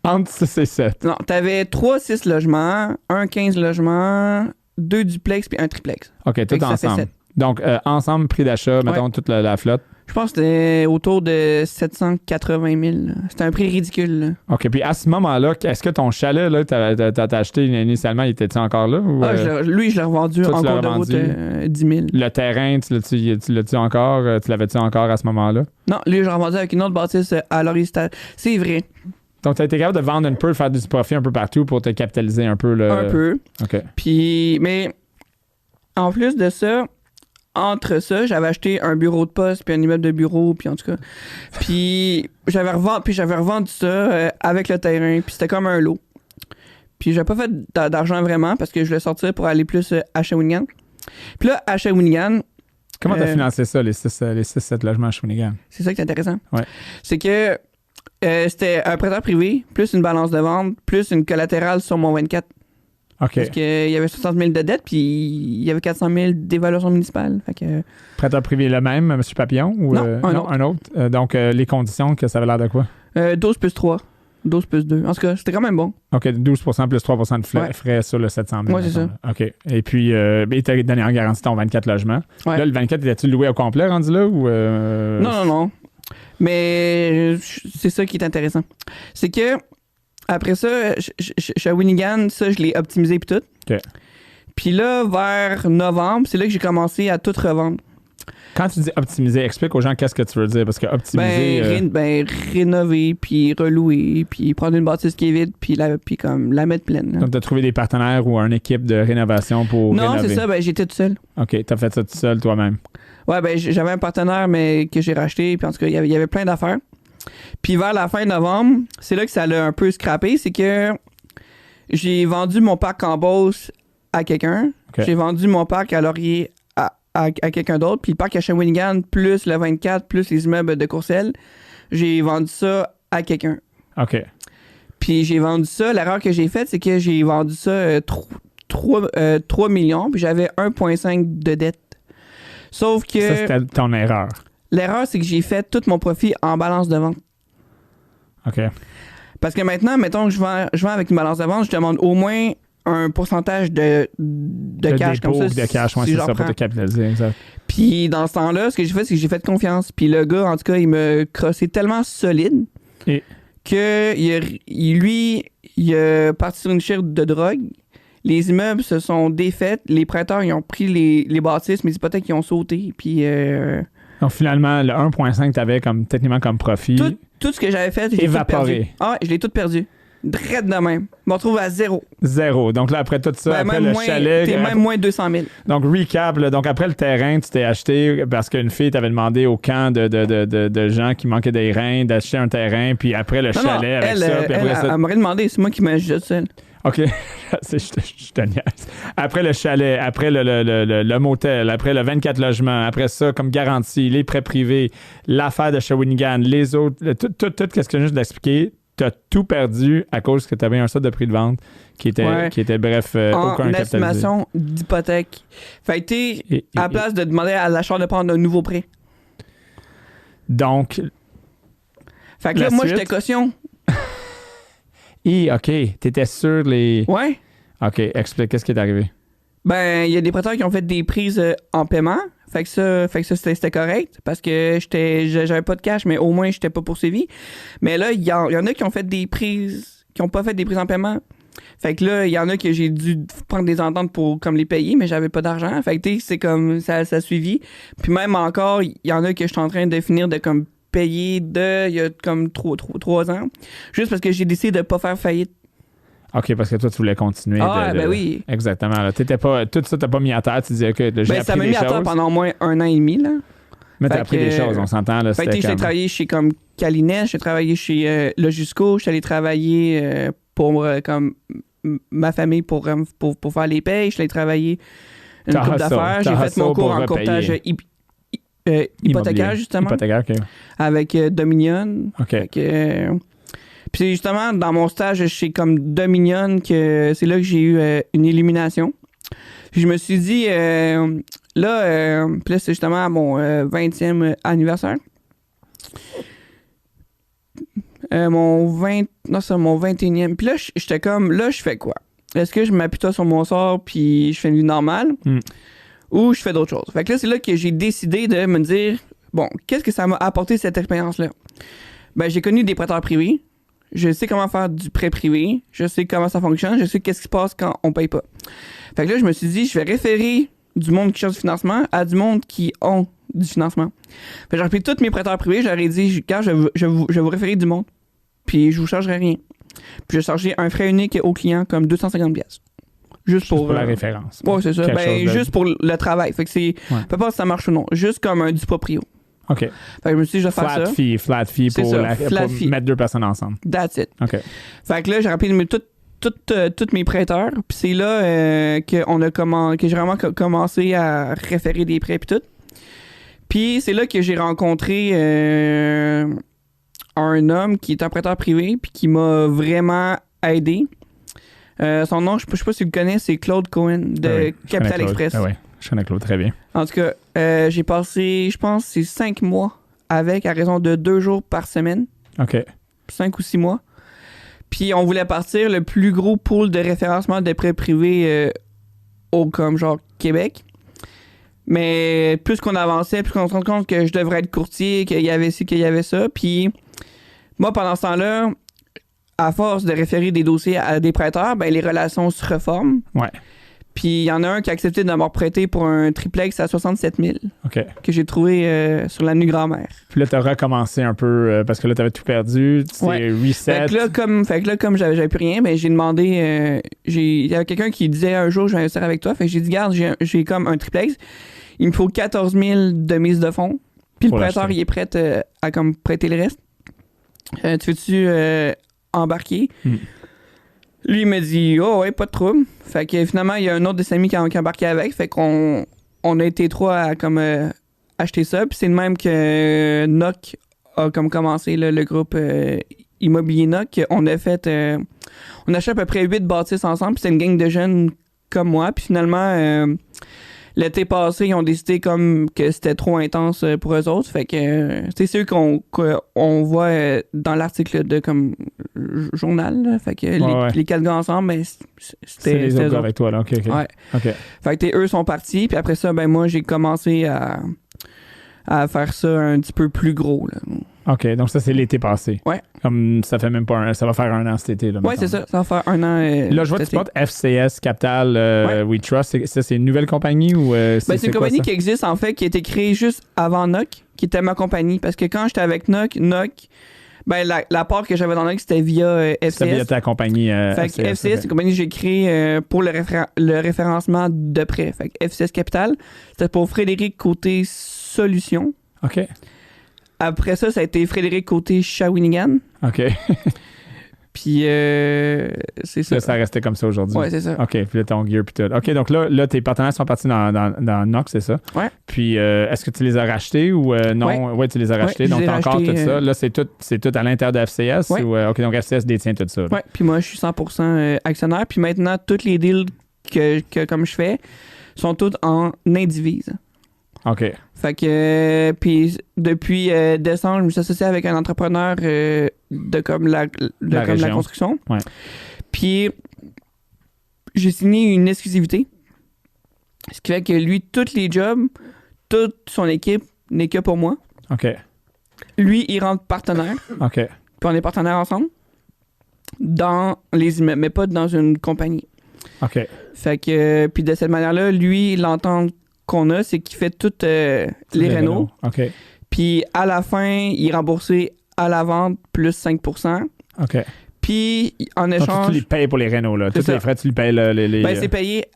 Entre 6 et 7. Non, t'avais 3 6 logements, un 15 logements, 2 duplex, puis un triplex. OK, tout ensemble. Donc, ensemble, prix d'achat, mettons toute la flotte. Je pense que c'était autour de 780 000. C'était un prix ridicule. Là. OK. Puis à ce moment-là, est-ce que ton chalet, là, t'as acheté initialement, il était-tu encore là? Ou, lui, je l'ai revendu en cours de route 10 000. Le terrain, tu l'as-tu encore? Tu l'avais-tu encore à ce moment-là? Non, lui, je l'ai revendu avec une autre bâtisse à Laurier-Stade. C'est vrai. Donc, tu as été capable de vendre un peu, de faire du profit un peu partout pour te capitaliser un peu. Un peu. OK. Puis, mais en plus de ça, entre ça, j'avais acheté un bureau de poste puis un immeuble de bureau, puis en tout cas. Puis j'avais revendu ça avec le terrain, puis c'était comme un lot. Puis j'ai pas fait d'argent vraiment parce que je voulais sortir pour aller plus à Shawinigan. Puis là, à Shawinigan... Comment t'as financé ça, les 6-7 logements à Shawinigan? C'est ça qui est intéressant. Ouais. C'est que c'était un prêteur privé, plus une balance de vente, plus une collatérale sur mon 24. OK. Parce qu'il y avait 60 000 de dettes, puis il y avait 400 000 d'évaluation municipale. Fait que... Prêteur privé le même, M. Papillon? Ou, non, un autre. Donc, les conditions, que ça avait l'air de quoi? 12 plus 3. 12 plus 2. En tout cas, c'était quand même bon. OK, 12 plus 3 de frais sur le 700 000. Oui, c'est ça. OK. Et puis, il t'a donné en garantie ton 24 logements. Ouais. Là, le 24, étais-tu loué au complet rendu là? Ou, Non. Mais c'est ça qui est intéressant. C'est que, après ça, Shawinigan, ça, je l'ai optimisé puis tout. OK. Puis là, vers novembre, c'est là que j'ai commencé à tout revendre. Quand tu dis optimiser, explique aux gens qu'est-ce que tu veux dire. Parce que optimiser... rénover, puis relouer, puis prendre une bâtisse qui est vide, puis comme la mettre pleine. Là. Donc, tu as trouvé des partenaires ou une équipe de rénovation pour rénover? Non, c'est ça. J'étais tout seul. OK, tu as fait ça tout seul toi-même. Ouais, j'avais un partenaire, mais que j'ai racheté, puis en tout cas, il y avait plein d'affaires. Puis vers la fin novembre, c'est là que ça l'a un peu scrappé, c'est que j'ai vendu mon parc en Beauce à quelqu'un. Okay. J'ai vendu mon parc à Laurier à quelqu'un d'autre. Puis le parc à Shawinigan, plus le 24, plus les immeubles de Courcelles, j'ai vendu ça à quelqu'un. OK. Puis j'ai vendu ça. L'erreur que j'ai faite, c'est que j'ai vendu ça 3 millions, puis j'avais 1,5 de dette. Sauf que... Ça, c'était ton erreur. L'erreur, c'est que j'ai fait tout mon profit en balance de vente. OK. Parce que maintenant, mettons que je vends avec une balance de vente, je demande au moins un pourcentage de cash dépôt, comme ça. De cash, ouais, si c'est ça, pour te capitaliser. Exact. Puis dans ce temps-là, ce que j'ai fait, c'est que j'ai fait confiance. Puis le gars, en tout cas, il me crossait tellement solide que il a parti sur une chire de drogue. Les immeubles se sont défaits. Les prêteurs, ils ont pris les bâtisses, mes hypothèques, ils ont sauté. Puis... Donc finalement, le 1,5 que tu avais techniquement comme profit... Tout ce que j'avais fait, évaporé. Je l'ai tout perdu. Drette de même. Je me retrouve à 0. 0. Donc là, après tout ça, après même le moins, chalet... T'es même moins 200 000. Donc, recap, là, donc après le terrain, tu t'es acheté parce qu'une fille t'avait demandé au camp de gens qui manquaient des reins d'acheter un terrain, puis après le chalet avec ça, puis après ça... Elle m'aurait demandé, c'est moi qui m'ai acheté ça. OK. Je te niaise. Après le chalet, après le motel, après le 24 logements, après ça, comme garantie, les prêts privés, l'affaire de Shawinigan, les autres, tout ce que je viens juste d'expliquer, t'as tout perdu à cause que tu avais un solde de prix de vente qui était bref, aucun en capitalisé. estimation d'hypothèque. Fait que à la place de demander à l'achat de prendre un nouveau prêt. Donc... Fait que là, moi, j'étais caution. OK. T'étais sur les... Ouais. OK. Explique, qu'est-ce qui est arrivé? Ben, il y a des prêteurs qui ont fait des prises en paiement. Fait que ça c'était correct parce que j'avais pas de cash, mais au moins, j'étais pas poursuivi. Mais là, il y en a qui ont fait des prises, qui ont pas fait des prises en paiement. Fait que là, il y en a que j'ai dû prendre des ententes pour comme les payer, mais j'avais pas d'argent. Fait que c'est comme ça a suivi. Puis même encore, il y en a que je suis en train de finir de comme payer il y a comme 3 ans. Juste parce que j'ai décidé de pas faire faillite. OK, parce que toi, tu voulais continuer. Ben oui. Exactement. Là. Tout ça, t'as pas mis à terre. Tu disais, OK, j'ai appris des choses. Ça m'a mis à terre pendant au moins 1 an et demi, là. Mais t'as appris des choses, on s'entend. Là, j'ai travaillé chez comme Calinet, j'ai travaillé chez Logisco, je suis allé travailler pour comme ma famille pour faire les payes, je suis allé travailler une couple d'affaires, j'ai fait mon cours en courtage hypothécaire, justement. Hypothécaire, OK. Avec Dominion. OK. Puis c'est justement dans mon stage chez comme Dominion que c'est là que j'ai eu une illumination. Puis je me suis dit, puis là, c'est justement à mon 20e anniversaire. Mon 21e. Puis là, j'étais comme, là, je fais quoi? Est-ce que je m'appuie sur mon sort puis je fais une vie normale? Ou je fais d'autres choses? Fait que là, c'est là que j'ai décidé de me dire, bon, qu'est-ce que ça m'a apporté cette expérience-là? Ben, j'ai connu des prêteurs privés. Je sais comment faire du prêt privé. Je sais comment ça fonctionne. Je sais qu'est-ce qui se passe quand on paye pas. Fait que là, je me suis dit, je vais référer du monde qui cherche du financement à du monde qui ont du financement. Fait que j'ai appelé tous mes prêteurs privés. Je leur ai dit, quand je vais vous référer du monde. Puis je vous chargerai rien. Puis je vais charger un frais unique au client comme 250$. Juste pour la référence. Ouais, c'est ça. Ben, juste pour le travail. Fait que c'est... Peu importe si ça marche ou non. Juste comme un du proprio. OK. Fait que je me suis dit, je vais faire ça. Flat fee pour mettre 2 personnes ensemble. That's it. OK. Fait que là, j'ai rappelé tous mes prêteurs. Puis c'est là que j'ai vraiment commencé à référer des prêts puis tout. Puis c'est là que j'ai rencontré un homme qui est un prêteur privé puis qui m'a vraiment aidé. Son nom, je sais pas si vous le connaissez, c'est Claude Cohen de Capital Express. Oui, je connais Claude très bien. En tout cas, j'ai passé, je pense, c'est 5 mois avec à raison de 2 jours par semaine. OK. 5 ou 6 mois. Puis on voulait partir le plus gros pool de référencement de prêts privés au comme genre Québec. Mais plus qu'on avançait, plus qu'on se rend compte que je devrais être courtier, qu'il y avait ci, qu'il y avait ça. Puis moi, pendant ce temps-là, à force de référer des dossiers à des prêteurs, ben les relations se reforment. Ouais. Puis il y en a un qui a accepté de m'avoir prêté pour un triplex à 67 000 que j'ai trouvé sur l'avenue Grand-Mère. Puis là, tu as recommencé un peu parce que là, tu avais tout perdu. Tu t'es reset. Fait que là, comme j'avais plus rien, ben, j'ai demandé... il y avait quelqu'un qui disait un jour, je vais investir avec toi. Fait que j'ai dit, garde, j'ai comme un triplex. Il me faut 14 000 de mise de fonds. Puis le prêteur, il est prêt à comme prêter le reste. Tu veux-tu embarquer? Lui, il m'a dit, oh ouais, pas de trouble. Fait que finalement, il y a un autre de ses amis qui a embarqué avec. Fait qu'on a été 3 à comme acheter ça. Puis c'est le même que NOC a comme commencé le groupe Immobilier NOC. On a fait, on a acheté à peu près 8 bâtisses ensemble. Puis c'est une gang de jeunes comme moi. Puis finalement, l'été passé, ils ont décidé comme que c'était trop intense pour eux autres. Fait que c'est sûr qu'on voit dans l'article de comme journal. Là. Fait que les 4 gars ensemble, ben, c'était les autres gars avec toi. Là. OK. Ouais. OK. Fait que eux sont partis. Puis après ça, ben moi, j'ai commencé à faire ça un petit peu plus gros. Là. OK, donc ça, c'est l'été passé. Ouais. Comme ça fait même pas ça va faire 1 an cet été. Oui, c'est ça. Ça va faire 1 an. Là, je vois que tu portes FCS Capital We Trust. C'est une nouvelle compagnie ou c'est une compagnie qui existe, en fait, qui a été créée juste avant NOC, qui était ma compagnie. Parce que quand j'étais avec NOC, Ben, la part que j'avais dans l'œil, c'était via FCS. C'était via ta compagnie fait que FCS, c'est une compagnie que j'ai créée pour le référencement de prêt. Fait que FCS Capital, c'était pour Frédéric côté Solutions. OK. Après ça, ça a été Frédéric côté Shawinigan. OK. Puis, c'est ça. Là, ça restait comme ça aujourd'hui. Ouais, c'est ça. OK, puis là, ton gear, puis tout. OK, donc là, tes partenaires sont partis dans Nox, c'est ça? Ouais. Puis, est-ce que tu les as rachetés ou non? Oui, tu les as rachetés. Donc, tu as encore tout ça. Là, c'est tout à l'intérieur de FCS? Ouais. Ou, OK, donc FCS détient tout ça. Oui, puis moi, je suis 100% actionnaire. Puis maintenant, tous les deals que comme je fais sont tous en indivise. OK. Fait que, puis depuis décembre, je me suis associé avec un entrepreneur de comme la construction. Ouais. Puis, j'ai signé une exclusivité. Ce qui fait que lui, tous les jobs, toute son équipe n'est que pour moi. OK. Lui, il rentre partenaire. OK. Puis on est partenaires ensemble dans les immeubles, mais pas dans une compagnie. OK. Fait que, puis de cette manière-là, lui, l'entente qu'on a, c'est qu'il fait toutes les rénaux. OK. Puis à la fin, il est remboursé à la vente plus 5%. OK. Puis en Donc, échange... tu les payes pour les rénaux, là. Tous les frais, tu les payes les... Ben, c'est payé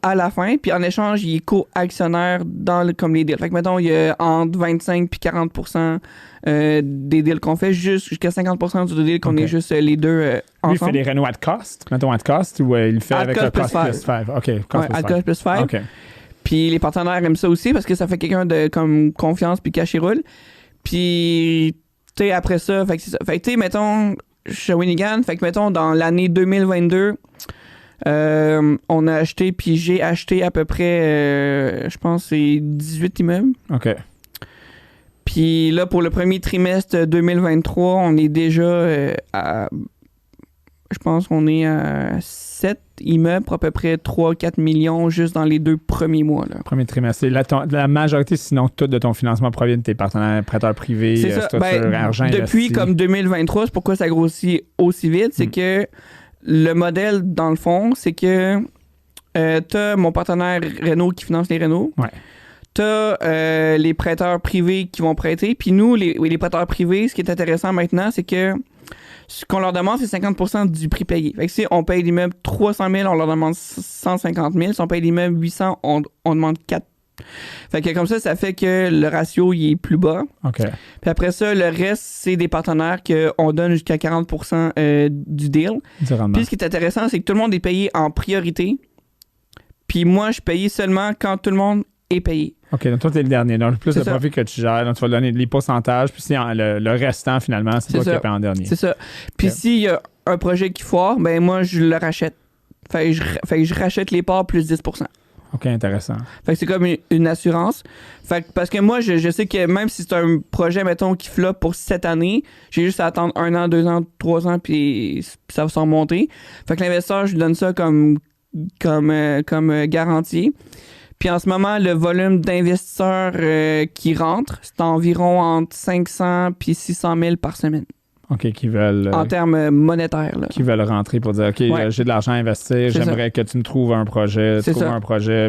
à la fin. Puis en échange, il est co-actionnaire dans comme les deals. Fait que mettons, il y a entre 25 puis 40% des deals qu'on fait, jusqu'à 50% du deal qu'on est juste les deux ensemble. Lui, il fait les rénaux at cost, mettons at cost, ou il le fait avec le cost plus 5? OK, cost plus 5. Cost plus 5. OK. Puis les partenaires aiment ça aussi parce que ça fait quelqu'un de comme confiance puis cash et roule. Puis, tu sais, après ça, fait que c'est ça. Fait que, tu sais, mettons, Shawinigan, fait que, mettons, dans l'année 2022, on a acheté, puis j'ai acheté à peu près, je pense, c'est 18 immeubles. OK. Puis là, pour le premier trimestre 2023, on est déjà à... Je pense qu'on est à 7 immeubles pour à peu près 3-4 millions juste dans les 2 premiers mois. Là. Premier trimestre. La majorité, sinon tout de ton financement provient de tes partenaires prêteurs privés, c'est ça. structure, argent depuis investi. Comme 2023, c'est pourquoi ça grossit aussi vite, c'est que le modèle, dans le fond, c'est que t'as mon partenaire Renault qui finance les Renault. Ouais. T'as les prêteurs privés qui vont prêter. Puis nous, les prêteurs privés, ce qui est intéressant maintenant, c'est que ce qu'on leur demande, c'est 50% du prix payé. Fait que si on paye l'immeuble 300 000, on leur demande 150 000. Si on paye l'immeuble 800, on demande 4. Fait que comme ça fait que le ratio, il est plus bas. OK. Puis après ça, le reste, c'est des partenaires qu'on donne jusqu'à 40% du deal. Puis ce qui est intéressant, c'est que tout le monde est payé en priorité. Puis moi, je suis payé seulement quand tout le monde est payé. OK, donc toi, t'es le dernier. Donc, plus de ça. profit que tu gères, donc tu vas donner les pourcentages, puis le restant, finalement, c'est toi qui es payé en dernier. C'est ça. Puis s'il y a un projet qui foire, ben moi, je le rachète. Fait que je rachète les parts plus 10%. OK, intéressant. Fait que c'est comme une assurance. Fait que parce que moi, je sais que même si c'est un projet, mettons, qui floppe pour cette année, j'ai juste à attendre 1 an, 2 ans, 3 ans, puis ça va s'en monter. Fait que l'investisseur, je lui donne ça comme garantie. Puis en ce moment, le volume d'investisseurs qui rentrent, c'est environ entre 500 puis 600 000 par semaine. OK, qui veulent... en termes monétaires. Là. Qui veulent rentrer pour dire, OK, j'ai de l'argent à investir, j'aimerais que tu me trouves un projet,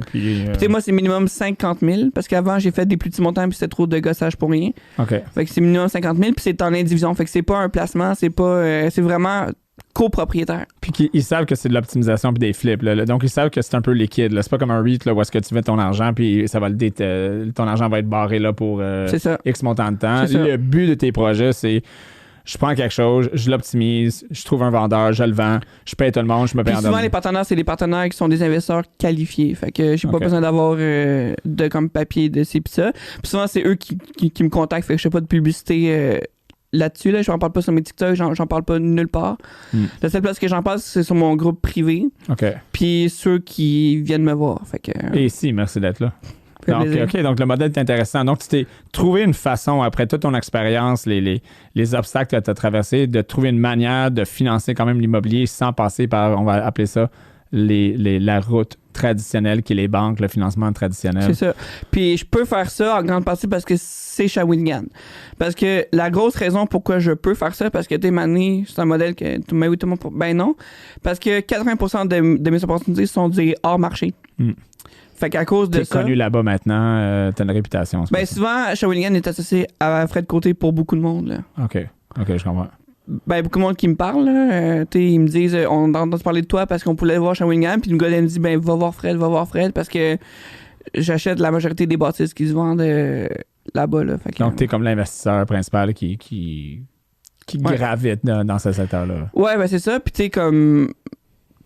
puis... Tu sais, moi, c'est minimum 50 000, parce qu'avant, j'ai fait des plus petits montants, puis c'était trop de gossage pour rien. OK. Fait que c'est minimum 50 000, puis c'est en indivision. Fait que c'est pas un placement, c'est pas... c'est vraiment... copropriétaire. Puis ils savent que c'est de l'optimisation puis des flips. Là. Donc, ils savent que c'est un peu liquide. Là. C'est pas comme un REIT là, où est-ce que tu mets ton argent puis ça va ton argent va être barré là, pour X montant de temps. Le but de tes projets, c'est je prends quelque chose, je l'optimise, je trouve un vendeur, je le vends, je paye tout le monde, je me paye en souvent, les partenaires, c'est des partenaires qui sont des investisseurs qualifiés. Fait que j'ai pas besoin d'avoir de comme papier de ci pis ça. Puis souvent, c'est eux qui me contactent. Fait que je fais pas de publicité... là-dessus, là, j'en parle pas sur mes TikTok, j'en parle pas nulle part. La seule place que j'en parle, c'est sur mon groupe privé. OK. Puis ceux qui viennent me voir. Fait que, et ici, merci d'être là. Donc, OK, donc le modèle est intéressant. Donc, tu t'es trouvé une façon, après toute ton expérience, les obstacles que tu as traversés, de trouver une manière de financer quand même l'immobilier sans passer par, on va appeler ça, la route traditionnelle qui est les banques, le financement traditionnel. C'est ça. Puis je peux faire ça en grande partie parce que c'est Shawinigan. Parce que la grosse raison pourquoi je peux faire ça, parce que t'es mané, c'est un modèle que tout le monde... Ben non. Parce que 80% de mes opportunités sont des hors marché. Fait qu'à cause de ça... T'es connu là-bas maintenant, t'as une réputation. Ben souvent, Shawinigan est associé à Fred Côté pour beaucoup de monde. Là. OK. OK, je comprends. Ben, beaucoup de monde qui me parle, là, ils me disent, on a entendu parler de toi parce qu'on pouvait voir Shawinigan, puis le gars, il me dit, ben, va voir Fred, parce que j'achète la majorité des bâtisses qui se vendent là-bas, là. Fait que, Donc, t'es comme l'investisseur principal qui gravite dans ce secteur-là. Ouais, ben, c'est ça, puis tu sais, comme,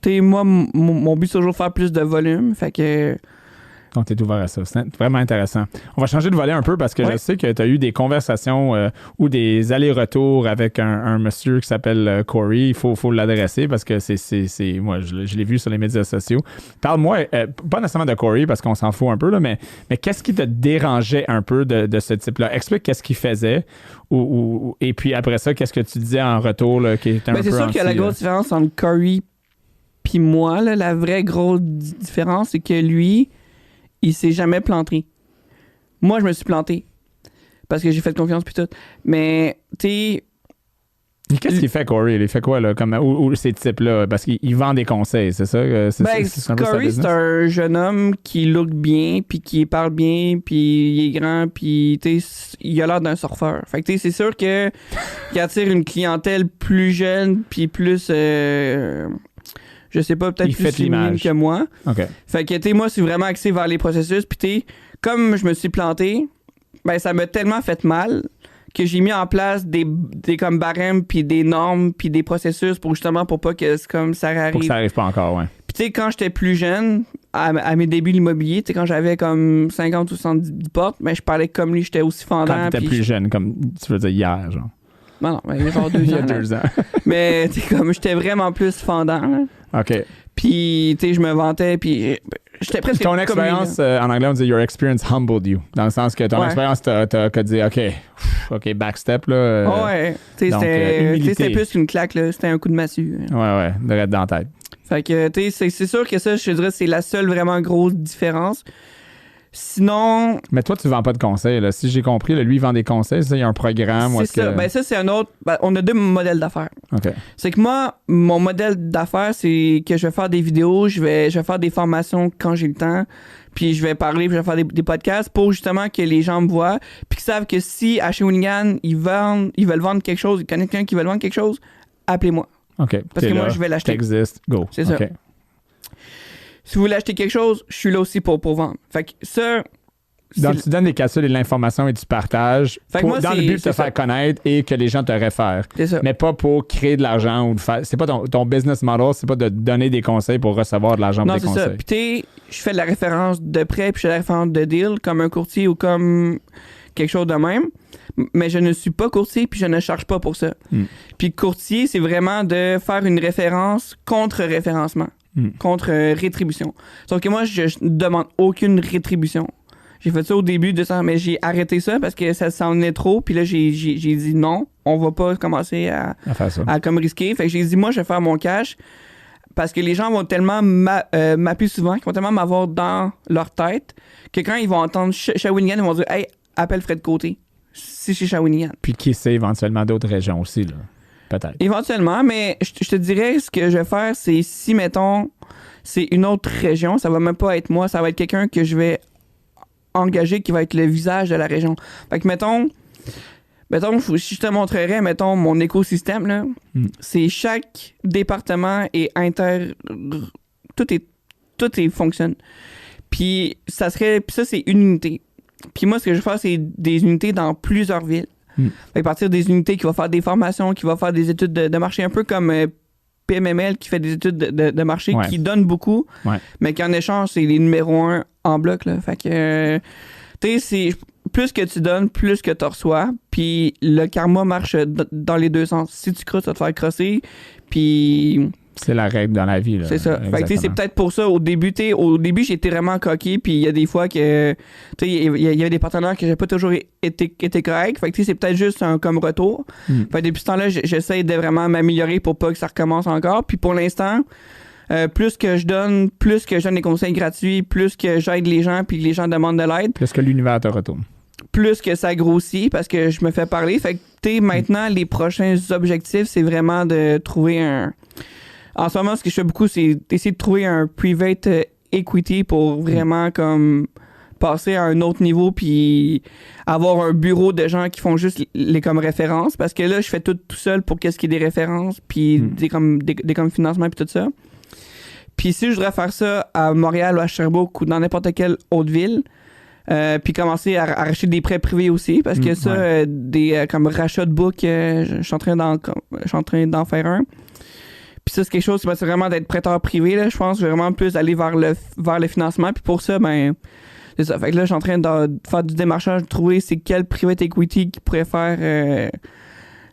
moi, mon but, c'est toujours de faire plus de volume, fait que... Donc, tu es ouvert à ça. C'est vraiment intéressant. On va changer de volet un peu parce que je sais que tu as eu des conversations ou des allers-retours avec un monsieur qui s'appelle Corey. Il faut l'adresser parce que c'est moi, je l'ai vu sur les médias sociaux. Parle-moi, pas nécessairement de Corey parce qu'on s'en fout un peu, là, mais qu'est-ce qui te dérangeait un peu de ce type-là? Explique qu'est-ce qu'il faisait et puis après ça, qu'est-ce que tu disais en retour là, qui était un peu c'est sûr qu'il y a la grosse différence entre Corey puis moi. Là, la vraie grosse différence, c'est que lui... il s'est jamais planté. Moi, je me suis planté. Parce que j'ai fait confiance puis tout. Mais, tu sais... Qu'est-ce qu'il fait, Corey? Il fait quoi, là? Ou ces types-là? Parce qu'il vend des conseils, c'est ça? Corey, c'est un jeune homme qui look bien, puis qui parle bien, puis il est grand, puis, tu sais, il a l'air d'un surfeur. Fait que, tu sais, c'est sûr qu'il attire une clientèle plus jeune, puis plus... je sais pas, peut-être plus féminine que moi. Okay. Fait que, tu sais, moi, c'est vraiment axé vers les processus. Puis, tu sais, comme je me suis planté, ben, ça m'a tellement fait mal que j'ai mis en place des comme barèmes, puis des normes, puis des processus pour justement, pour pas que comme ça arrive. Pour que ça arrive pas encore, ouais. Puis, tu sais, quand j'étais plus jeune, à mes débuts de l'immobilier, tu sais, quand j'avais comme 50 ou 70 portes, ben, je parlais comme lui, j'étais aussi fendant. Quand t'étais plus jeune, comme tu veux dire hier, genre. Non, mais genre 2 ans. Il y a 2 ans. Mais, tu sais, comme j'étais vraiment plus fendant, là. OK. Puis, tu sais, je me vantais, puis j'étais presque... Ton expérience, en anglais, on dit « your experience humbled you ». Dans le sens que ton expérience t'a dit « OK, backstep », là. Ouais, tu sais, c'était plus qu'une claque, là. C'était un coup de massue. Ouais, direct dans la tête. Fait que, tu sais, c'est sûr que ça, je te dirais, c'est la seule vraiment grosse différence. Sinon... Mais toi, tu vends pas de conseils, là. Si j'ai compris, là, lui, il vend des conseils. Ça, il y a un programme. C'est ça. Ben, ça, c'est un autre... Ben, on a 2 modèles d'affaires. OK. C'est que moi, mon modèle d'affaires, c'est que je vais faire des vidéos, je vais faire des formations quand j'ai le temps, puis je vais parler, puis je vais faire des podcasts pour justement que les gens me voient, puis qu'ils savent que si à Shawinigan, ils veulent vendre quelque chose, ils connaissent quelqu'un qui veut vendre quelque chose, appelez-moi. OK. Parce que moi, je vais l'acheter. T'existes, go. C'est ça. Si vous voulez acheter quelque chose, je suis là aussi pour vendre. Fait que ça... Donc, tu donnes des capsules et de l'information et tu partages dans le but de te faire connaître et que les gens te réfèrent. C'est ça. Mais pas pour créer de l'argent ou de faire... C'est pas ton business model, c'est pas de donner des conseils pour recevoir de l'argent pour des conseils. Non, c'est ça. Puis tu sais, je fais de la référence de prêt puis je fais de la référence de deal comme un courtier ou comme quelque chose de même. Mais je ne suis pas courtier puis je ne charge pas pour ça. Puis courtier, c'est vraiment de faire une référence contre référencement. Contre rétribution. Sauf que moi, je ne demande aucune rétribution. J'ai fait ça au début de ça, mais j'ai arrêté ça parce que ça s'en est trop. Puis là, j'ai dit non, on va pas commencer à faire ça. À comme risquer. Fait que j'ai dit, moi, je vais faire mon cash parce que les gens vont tellement m'appeler souvent, qu'ils vont tellement m'avoir dans leur tête que quand ils vont entendre Shawinigan, ils vont dire, hey, appelle Fred Côté. C'est chez Shawinigan. Puis qui sait éventuellement d'autres régions aussi, là. Peut-être. Éventuellement, mais je te dirais, ce que je vais faire, c'est si, mettons, c'est une autre région, ça va même pas être moi, ça va être quelqu'un que je vais engager qui va être le visage de la région. Fait que, mettons si je te montrerais, mettons, mon écosystème, là, c'est chaque département et tout fonctionne. Puis ça, c'est une unité. Puis moi, ce que je vais faire, c'est des unités dans plusieurs villes. Fait que partir des unités qui vont faire des formations, qui vont faire des études de marché, un peu comme PMML qui fait des études de marché, qui donne beaucoup, mais qui en échange, c'est les numéros 1 en bloc. Là. Fait que, tu sais, c'est plus que tu donnes, plus que tu reçois. Puis le karma marche dans les deux sens. Si tu crosses, tu vas te faire crosser. Puis... C'est la règle dans la vie. Là. C'est ça. Fait que, c'est peut-être pour ça, au début, j'étais vraiment coquille, puis il y a des fois que, il y avait des partenaires que j'ai pas toujours été correct. Fait que, c'est peut-être juste un comme retour. Fait que depuis ce temps-là, j'essaie de vraiment m'améliorer pour pas que ça recommence encore. Puis pour l'instant, plus que je donne des conseils gratuits, plus que j'aide les gens, puis que les gens demandent de l'aide. Plus que l'univers te retourne. Plus que ça grossit, parce que je me fais parler. Fait que, maintenant, les prochains objectifs, c'est vraiment de trouver un... En ce moment, ce que je fais beaucoup, c'est d'essayer de trouver un private equity pour vraiment comme passer à un autre niveau puis avoir un bureau de gens qui font juste les comme références. Parce que là, je fais tout seul pour qu'est-ce qui est des références puis des comme financements puis tout ça. Puis si je voudrais faire ça à Montréal ou à Sherbrooke ou dans n'importe quelle autre ville, puis commencer à racheter des prêts privés aussi, parce que ça, des comme rachat de book, je suis en train d'en faire un. Puis ça, c'est quelque chose, c'est vraiment d'être prêteur privé, là, je pense. Je vais vraiment plus aller vers le financement. Puis pour ça, ben, c'est ça. Fait que là, je suis en train de faire du démarchage, de trouver c'est quel private equity qui pourrait faire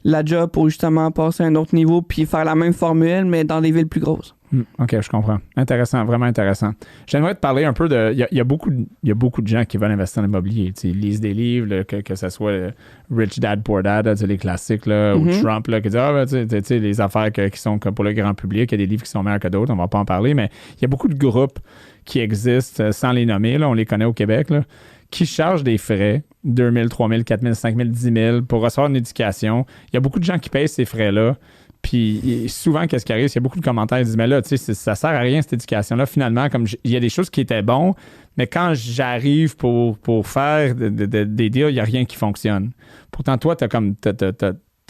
la job pour justement passer à un autre niveau, puis faire la même formule, mais dans des villes plus grosses. OK, je comprends. Intéressant, vraiment intéressant. J'aimerais te parler un peu de... Il y a beaucoup de gens qui veulent investir en immobilier. Ils lisent des livres, là, que ce soit Rich Dad, Poor Dad, là, les classiques, là, ou Trump, là, qui dit, les affaires qui sont comme pour le grand public, il y a des livres qui sont meilleurs que d'autres, on va pas en parler, mais il y a beaucoup de groupes qui existent, sans les nommer, là, on les connaît au Québec, là, qui chargent des frais, 2 000, 3 000, 4 000, 5 000, 10 000, pour recevoir une éducation. Il y a beaucoup de gens qui payent ces frais-là. Puis souvent, qu'est-ce qui arrive? Il y a beaucoup de commentaires qui disent, mais là, tu sais, ça sert à rien, cette éducation-là. Finalement, comme il y a des choses qui étaient bonnes, mais quand j'arrive pour faire des deals, il n'y a rien qui fonctionne. Pourtant, toi,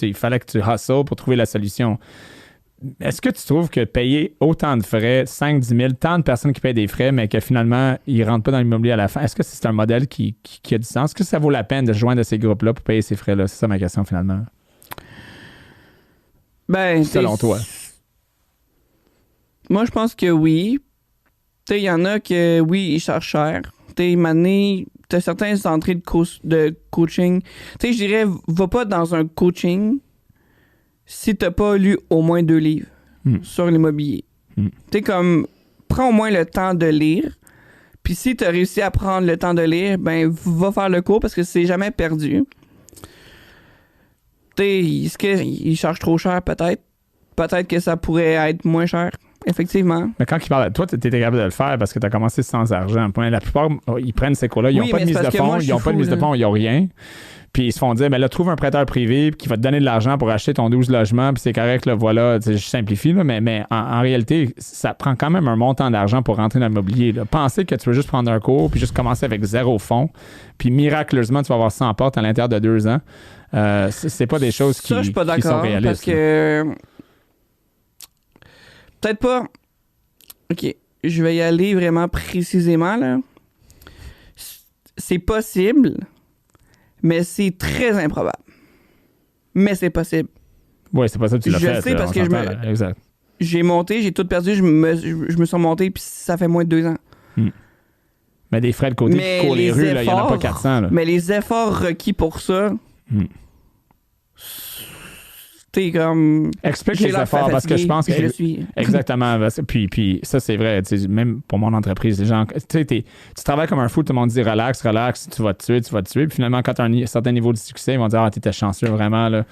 il fallait que tu hustles pour trouver la solution. Est-ce que tu trouves que payer autant de frais, 5, 10 000, tant de personnes qui payent des frais, mais que finalement, ils ne rentrent pas dans l'immobilier à la fin, est-ce que c'est un modèle qui a du sens? Est-ce que ça vaut la peine de se joindre à ces groupes-là pour payer ces frais-là? C'est ça ma question, finalement. Ben, selon toi? Moi, je pense que oui. Tu sais, il y en a que, oui, ils chargent cher. Tu sais, t'as certaines entrées de coaching. Tu sais, je dirais, va pas dans un coaching si t'as pas lu au moins 2 livres sur l'immobilier. Tu sais, comme, prends au moins le temps de lire. Puis si t'as réussi à prendre le temps de lire, ben, va faire le cours parce que c'est jamais perdu. Est-ce qu'ils chargent trop cher, peut-être? Peut-être que ça pourrait être moins cher, effectivement. Mais quand ils parlent, toi, tu étais capable de le faire parce que tu as commencé sans argent. La plupart, ils prennent ces cours-là. Ils n'ont pas de mise de fonds, ils n'ont pas de mise de fonds, ils n'ont rien. Puis ils se font dire, ben là, trouve un prêteur privé qui va te donner de l'argent pour acheter ton 12 logements, puis c'est correct, là, voilà, je simplifie, là, mais en réalité, ça prend quand même un montant d'argent pour rentrer dans l'immobilier. Là. Penser que tu veux juste prendre un cours, puis juste commencer avec 0 fonds, puis miraculeusement, tu vas avoir 100 portes à l'intérieur de 2 ans. C'est pas des choses qui, je suis pas d'accord, sont réalistes. Parce que... Peut-être pas... OK, je vais y aller vraiment précisément, là. C'est possible, mais c'est très improbable. Mais c'est possible. Oui, c'est possible, tu l'as fait. Je sais parce que exact. J'ai monté, j'ai tout perdu, je me suis remonté, puis ça fait moins de 2 ans. Mais des frais de côté qui courent les rues, il n'y en a pas 400. Là. Mais les efforts requis pour ça... T'es comme... Explique les efforts, parce que je pense que... Je le suis. Exactement. Puis ça, c'est vrai. Même pour mon entreprise, les gens... Tu travailles comme un fou, tout le monde dit relax, tu vas te tuer. Puis finalement, quand tu as un certain niveau de succès, ils vont dire, ah, t'étais chanceux vraiment. Là,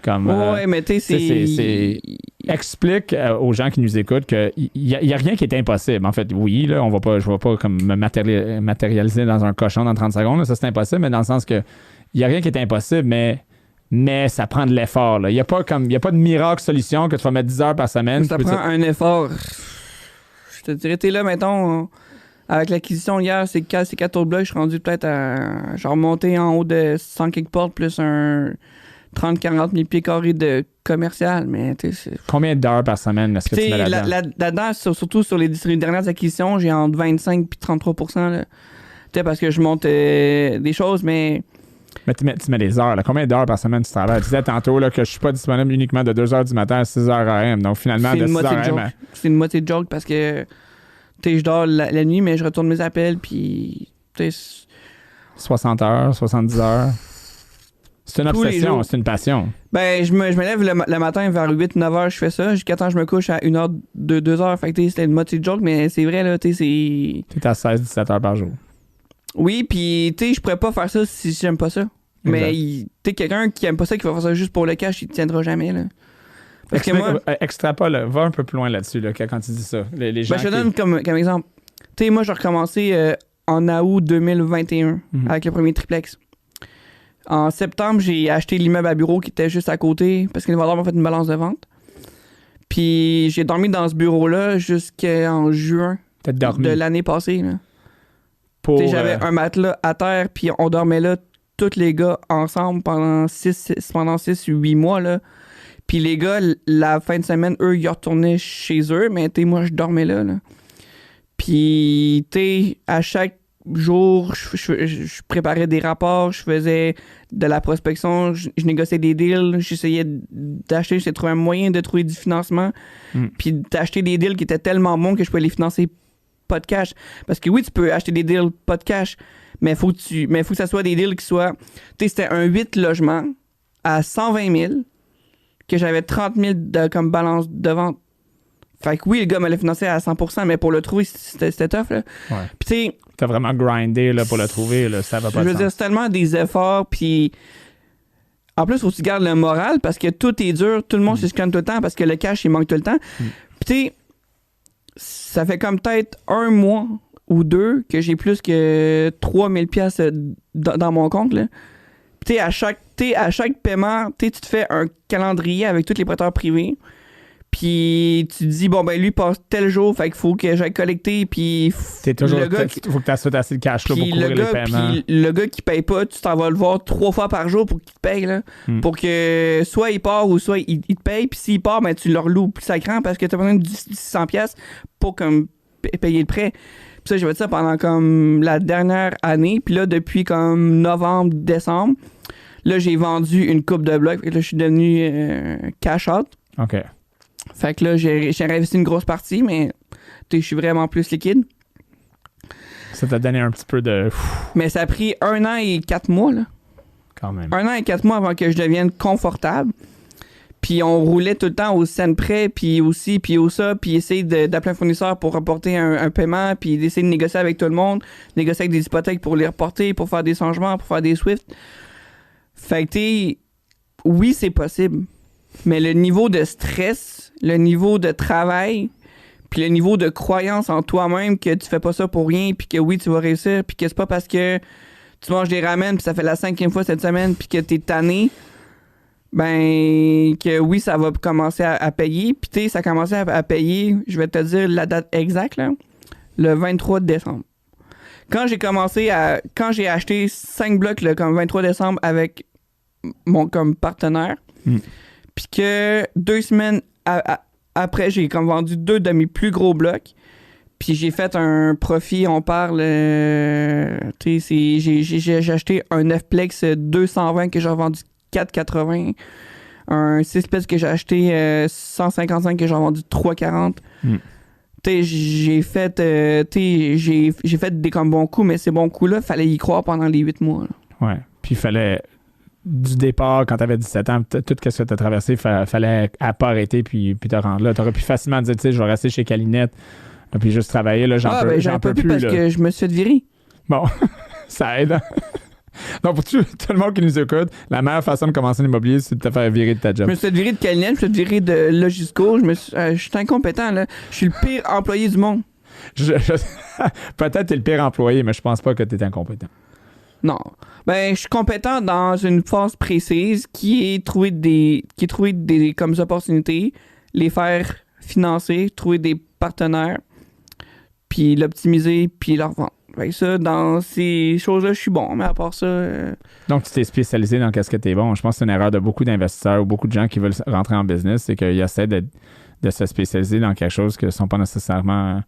comme, ouais, mais tu sais, Explique aux gens qui nous écoutent qu'il n'y a rien qui est impossible. En fait, oui, là, je ne vais pas comme me matérialiser dans un cochon dans 30 secondes. Là, ça, c'est impossible, mais dans le sens que il n'y a rien qui est impossible, mais ça prend de l'effort. Il n'y a pas de miracle solution que tu vas mettre 10 heures par semaine. Ça prend un effort. Je te dirais, t'es là, mettons, avec l'acquisition hier, c'est 4 autres blocs, je suis rendu peut-être à... Genre monter en haut de 100 quelques portes, plus un 30-40 000 pieds carrés de commercial, mais tu sais... Combien d'heures par semaine est-ce que tu mets là-dedans? Là-dedans, surtout sur les dernières acquisitions, j'ai entre 25 et 33 %. Peut-être parce que je monte des choses, mais... Mais tu mets des heures. Là. Combien d'heures par semaine tu travailles? Tu disais tantôt là, que je suis pas disponible uniquement de 2 heures du matin à 6 heures AM. Donc finalement, de 6 heures AM... C'est une moitié de joke parce que je dors la nuit, mais je retourne mes appels, puis... 60 heures, 70 heures... C'est une obsession, c'est une passion. Ben, je me lève le matin vers 8-9 heures, je fais ça. Jusqu'à temps je me couche à 1 heure, 2 heures. Fait que c'était une moitié de joke, mais c'est vrai, là, c'est... T'es à 16-17 heures par jour. Oui, puis je pourrais pas faire ça si j'aime pas ça. Exact. Mais quelqu'un qui aime pas ça, qui va faire ça juste pour le cash, il tiendra jamais, là. Parce que moi... Extrapole, va un peu plus loin là-dessus, là, quand tu dis ça. Les gens je te donne comme exemple. Moi, j'ai recommencé en août 2021 avec le premier triplex. En septembre, j'ai acheté l'immeuble à bureau qui était juste à côté parce que les vendeurs m'ont fait une balance de vente. Puis j'ai dormi dans ce bureau-là jusqu'en juin de l'année passée, là. pour... J'avais un matelas à terre, puis on dormait là, tous les gars, ensemble, pendant 6-8 mois, là. Puis les gars, la fin de semaine, eux, ils retournaient chez eux, mais moi, je dormais là. Puis, à chaque jour, je préparais des rapports, je faisais de la prospection, je négociais des deals, j'essayais de trouver un moyen de trouver du financement, puis d'acheter des deals qui étaient tellement bons que je pouvais les financer pas de cash. Parce que oui, tu peux acheter des deals pas de cash, mais faut que ça soit des deals qui soient... c'était un 8 logements à 120 000 que j'avais 30 000 comme balance de vente. Fait que oui, le gars me l'a financé à 100%, mais pour le trouver, c'était tough, là. Ouais. Puis tu sais... T'as vraiment grindé, là, pour le trouver, là, ça va pas de Je veux dire, c'est tellement des efforts, puis... En plus, faut que tu gardes le moral, parce que tout est dur, tout le monde se scanne tout le temps, parce que le cash, il manque tout le temps. Puis tu sais, ça fait comme peut-être 1 mois ou 2 que j'ai plus que 3000 pièces dans mon compte, là. Puis à chaque paiement, tu te fais un calendrier avec tous les prêteurs privés. Puis tu te dis, bon, ben lui passe tel jour, fait qu'il faut que j'aille collecter. Puis faut que tu assoutes assez de cash là pour couvrir les paiements. Puis le gars qui paye pas, tu t'en vas le voir 3 fois par jour pour qu'il te paye, là. Pour que soit il part ou soit il te paye. Puis s'il part, ben tu leur loues plus sacrant parce que t'as besoin de 600 pièces pour comme payer le prêt. Puis ça, j'ai fait ça pendant comme la dernière année. Puis là, depuis comme novembre, décembre, là, j'ai vendu une coupe de blocs. Là, je suis devenu cash out. OK. Fait que là, j'ai réinvesti une grosse partie, mais je suis vraiment plus liquide. Ça t'a donné un petit peu de... Mais ça a pris 1 an et 4 mois, là. Quand même. 1 an et 4 mois avant que je devienne confortable. Puis on roulait tout le temps au cent près, puis aussi, puis au ça, puis essayer d'appeler un fournisseur pour reporter un paiement, puis d'essayer de négocier avec tout le monde, négocier avec des hypothèques pour les reporter, pour faire des changements, pour faire des Swift. Fait que oui, c'est possible. Mais le niveau de stress, le niveau de travail, puis le niveau de croyance en toi-même que tu fais pas ça pour rien, puis que oui, tu vas réussir, puis que c'est pas parce que tu manges des ramen, puis ça fait la 5e fois cette semaine, puis que t'es tanné, ben que oui, ça va commencer à payer. Puis ça a commencé à payer, je vais te dire la date exacte, là, le 23 décembre. Quand j'ai acheté 5 blocs le comme 23 décembre avec mon comme partenaire, puis que 2 semaines après, j'ai comme vendu 2 de mes plus gros blocs. Puis j'ai fait un profit, on parle... j'ai acheté un 9plex 220 que j'ai vendu 4,80. Un 6plex que j'ai acheté 155 que j'ai vendu 3,40. J'ai fait des comme bons coups, mais ces bons coups-là, fallait y croire pendant les 8 mois. Là. Ouais. Puis il fallait... Du départ, quand tu avais 17 ans, tout ce que tu as traversé, fallait pas arrêter puis te rendre là. Tu aurais pu facilement dire, tu sais, je vais rester chez Calinette puis juste travailler. Là, j'en peux plus. Parce que je me suis fait virer. Bon, ça aide. Donc, pour tout le monde qui nous écoute, la meilleure façon de commencer l'immobilier, c'est de te faire virer de ta job. Je me suis fait virer de Calinette, je me suis fait virer de Logisco. Je suis incompétent, là. Je suis le pire employé du monde. Peut-être que tu es le pire employé, mais je pense pas que tu es incompétent. Non. Ben, je suis compétent dans une phase précise qui est trouver des comme opportunités, les faire financer, trouver des partenaires, puis l'optimiser, puis leur vendre. Fait que ça, dans ces choses-là, je suis bon, mais à part ça... Donc, tu t'es spécialisé dans qu'est-ce que tu es bon. Je pense que c'est une erreur de beaucoup d'investisseurs ou beaucoup de gens qui veulent rentrer en business, c'est qu'ils essaient de se spécialiser dans quelque chose que ne sont pas nécessairement...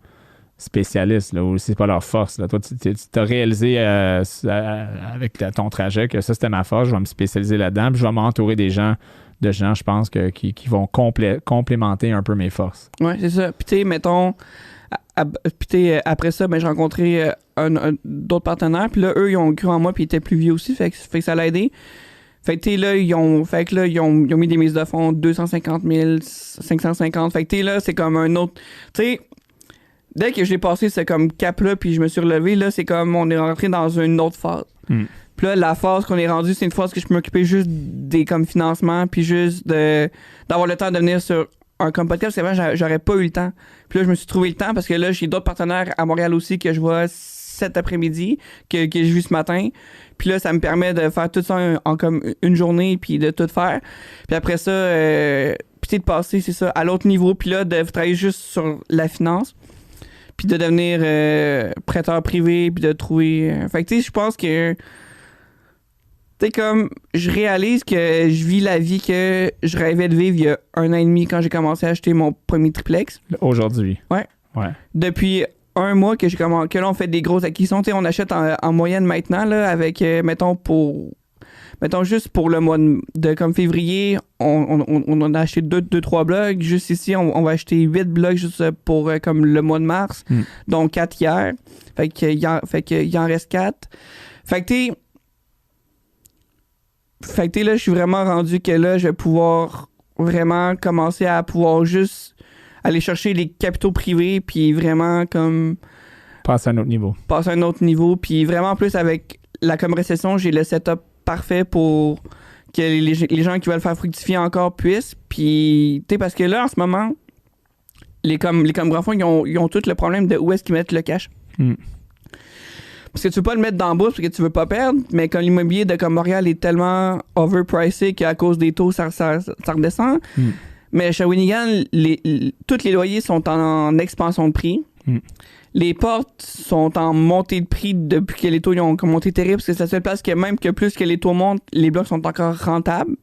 spécialistes, là, ou c'est pas leur force. Là. Toi, tu t'as réalisé avec ton trajet que ça, c'était ma force, je vais me spécialiser là-dedans, puis je vais m'entourer de gens, je pense, qui vont complémenter un peu mes forces. Oui, c'est ça. Puis tu sais, mettons, après ça, ben, j'ai rencontré d'autres partenaires, puis là, eux, ils ont cru en moi, puis ils étaient plus vieux aussi, fait que ça l'a aidé. Fait que là, ils ont mis des mises de fonds 250 000, 550. Fait que là, c'est comme un autre... Tu sais, dès que j'ai passé ce comme cap-là, puis je me suis relevé, là, c'est comme on est rentré dans une autre phase. Puis là, la phase qu'on est rendu, c'est une phase que je peux m'occuper juste des comme financements, puis juste d'avoir le temps de venir sur un comme podcast, parce qu'avant, j'aurais pas eu le temps. Puis là, je me suis trouvé le temps, parce que là, j'ai d'autres partenaires à Montréal aussi que je vois cet après-midi, que j'ai vu ce matin. Puis là, ça me permet de faire tout ça en comme une journée, puis de tout faire. Puis après ça, puis de passer, c'est ça, à l'autre niveau, puis là, de travailler juste sur la finance. puis de devenir prêteur privé, puis de trouver... Fait que, tu sais, je pense que... Tu sais, comme, je réalise que je vis la vie que je rêvais de vivre il y a 1 an et demi quand j'ai commencé à acheter mon premier triplex. Aujourd'hui. Ouais. Ouais. Depuis 1 mois que là, on fait des grosses acquisitions. Tu sais, on achète en moyenne maintenant, là, avec, mettons, juste pour le mois de comme février, on a acheté 3 blocs. Juste ici, on va acheter 8 blocs juste pour comme le mois de mars, dont 4 hier. Fait qu'il en reste 4. Fait que là, je suis vraiment rendu que là, je vais pouvoir vraiment commencer à pouvoir juste aller chercher les capitaux privés, puis vraiment comme... Passer à un autre niveau. Puis vraiment, plus avec la comme récession, j'ai le setup parfait pour que les gens qui veulent faire fructifier encore puissent. Puis, tu sais, parce que là, en ce moment, les comme grands fonds, ils ont tout le problème de où est-ce qu'ils mettent le cash. Parce que tu veux pas le mettre dans la bourse parce que tu veux pas perdre, mais quand l'immobilier de comme Montréal est tellement overpricé qu'à cause des taux, ça redescend. Mais à Shawinigan, tous les loyers sont en expansion de prix. Les portes sont en montée de prix depuis que les taux ils ont monté terrible, parce que c'est la seule place que même que plus que les taux montent, les blocs sont encore rentables.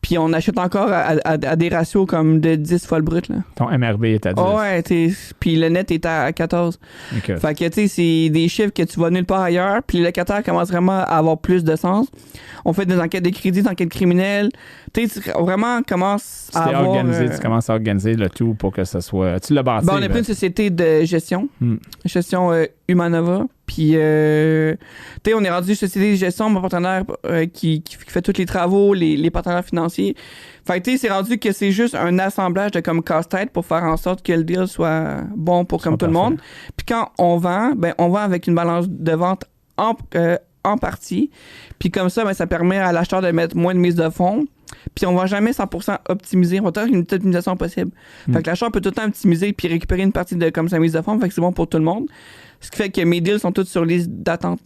Puis on achète encore à des ratios comme de 10 fois le brut. Là. Ton MRB est à 10. Oh ouais, puis le net est à 14. Okay. Fait que, tu sais, c'est des chiffres que tu vas nulle part ailleurs. Puis les locataires commencent vraiment à avoir plus de sens. On fait des enquêtes de crédit, des enquêtes criminelles. Tu sais, vraiment commence à avoir... organisé, tu commences à organiser le tout pour que ça soit... Tu l'as bâti. On a pris une société de gestion. Gestion Humanova. Puis, tu sais, on est rendu une société de gestion, mon partenaire qui fait tous les travaux, les partenaires financiers. Fait que, tu sais, c'est rendu que c'est juste un assemblage de comme casse-tête pour faire en sorte que le deal soit bon pour comme tout le monde. Puis quand on vend, on vend avec une balance de vente en partie. Puis comme ça, ça permet à l'acheteur de mettre moins de mise de fonds. Puis on va jamais 100% optimiser. On va faire une optimisation possible. Fait que l'acheteur peut tout le temps optimiser puis récupérer une partie de comme sa mise de fonds. Fait que c'est bon pour tout le monde. Ce qui fait que mes deals sont tous sur liste d'attente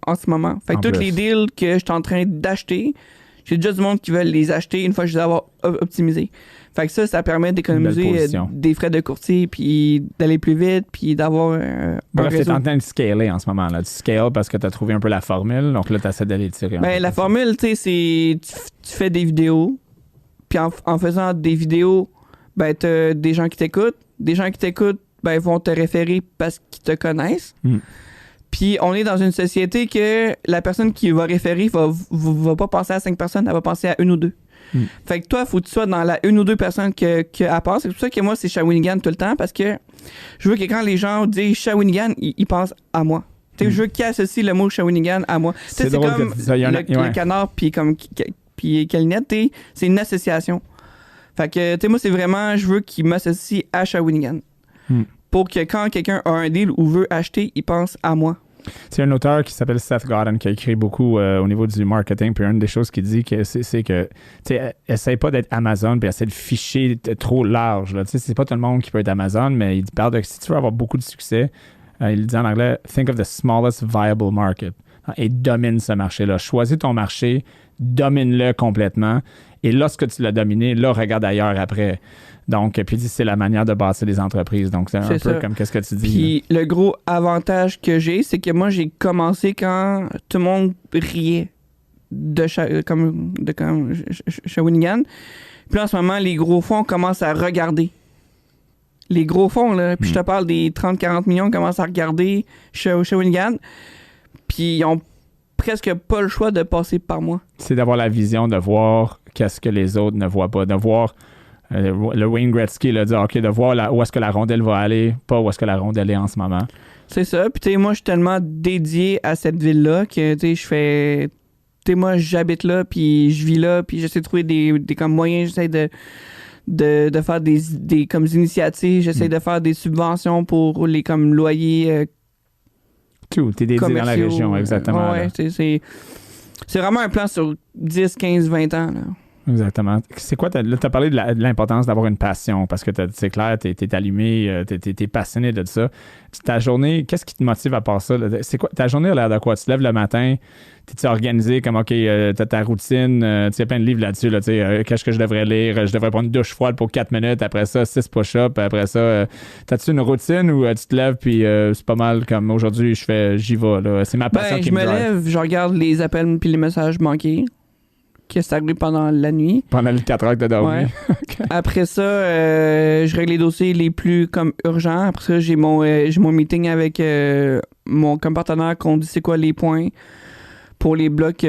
en ce moment. Fait que tous les deals que je suis en train d'acheter, j'ai déjà du monde qui veulent les acheter une fois que je les avoir optimisés. Fait que ça permet d'économiser des frais de courtier, puis d'aller plus vite, puis d'avoir Bref, tu es en train de scaler en ce moment. Là. Tu scales parce que tu as trouvé un peu la formule, donc là, tu essaies d'aller tirer. La formule, tu sais, c'est tu fais des vidéos, puis en faisant des vidéos, tu as des gens qui t'écoutent. Des gens qui t'écoutent, vont te référer parce qu'ils te connaissent. Puis on est dans une société que la personne qui va référer va pas penser à 5 personnes, elle va penser à 1 ou 2. Fait que toi, il faut que tu sois dans la 1 ou 2 personnes qu'elle pense. C'est pour ça que moi, c'est Shawinigan tout le temps, parce que je veux que quand les gens disent Shawinigan, ils pensent à moi. Je veux qu'ils associent le mot Shawinigan à moi. C'est comme le canard puis Calinette, c'est une association. Fait que, moi, c'est vraiment, je veux qu'ils m'associent à Shawinigan. Pour que quand quelqu'un a un deal ou veut acheter, il pense à moi. C'est un auteur qui s'appelle Seth Godin qui a écrit beaucoup au niveau du marketing. Puis une des choses qu'il dit, c'est que essaye pas d'être Amazon puis essaye de ficher trop large. Là. C'est pas tout le monde qui peut être Amazon, mais il parle de si tu veux avoir beaucoup de succès, il dit en anglais « Think of the smallest viable market ». Et domine ce marché-là. Choisis ton marché, domine-le complètement. Et lorsque tu l'as dominé, là, regarde ailleurs après. Donc, puis c'est la manière de bâtir des entreprises. Donc, c'est un peu comme qu'est-ce que tu dis. Puis le gros avantage que j'ai, c'est que moi, j'ai commencé quand tout le monde riait de Shawinigan. Puis là, en ce moment, les gros fonds commencent à regarder. Les gros fonds, là. Puis je te parle des 30-40 millions commencent à regarder Shawinigan. Puis ils ont presque pas le choix de passer par moi. C'est d'avoir la vision, de voir qu'est-ce que les autres ne voient pas, de voir le Wayne Gretzky l'a dit, OK, de voir où est-ce que la rondelle va aller, pas où est-ce que la rondelle est en ce moment. C'est ça. Puis tu sais, moi, je suis tellement dédié à cette ville-là que, tu sais, je fais... Tu sais, moi, j'habite là, puis je vis là, puis j'essaie de trouver des comme moyens, j'essaie de faire des comme initiatives, j'essaie de faire des subventions pour les comme loyers tout, t'es dédié dans la région, exactement. Ouais, c'est vraiment un plan sur 10, 15, 20 ans, là. Exactement. C'est quoi, là, tu as parlé de l'importance d'avoir une passion parce que c'est clair, tu es allumé, tu es passionné de ça. Ta journée, qu'est-ce qui te motive à part ça? C'est quoi, ta journée a l'air de quoi? Tu te lèves le matin, t'es organisé comme, OK, t'as ta routine, tu as plein de livres là-dessus, là, qu'est-ce que je devrais lire? Je devrais prendre une douche froide pour 4 minutes, après ça, 6 push-ups, après ça, t'as-tu une routine ou tu te lèves puis c'est pas mal comme aujourd'hui, j'y vais, là. C'est ma passion qui me drive. Je me lève, je regarde les appels puis les messages manqués. Qui est arrivé pendant la nuit. Pendant les 4 heures que tu as dormi. Ouais. Okay. Après ça, je règle les dossiers les plus comme urgents. Après ça, j'ai mon meeting avec mon comme partenaire qu'on dit c'est quoi les points pour les blocs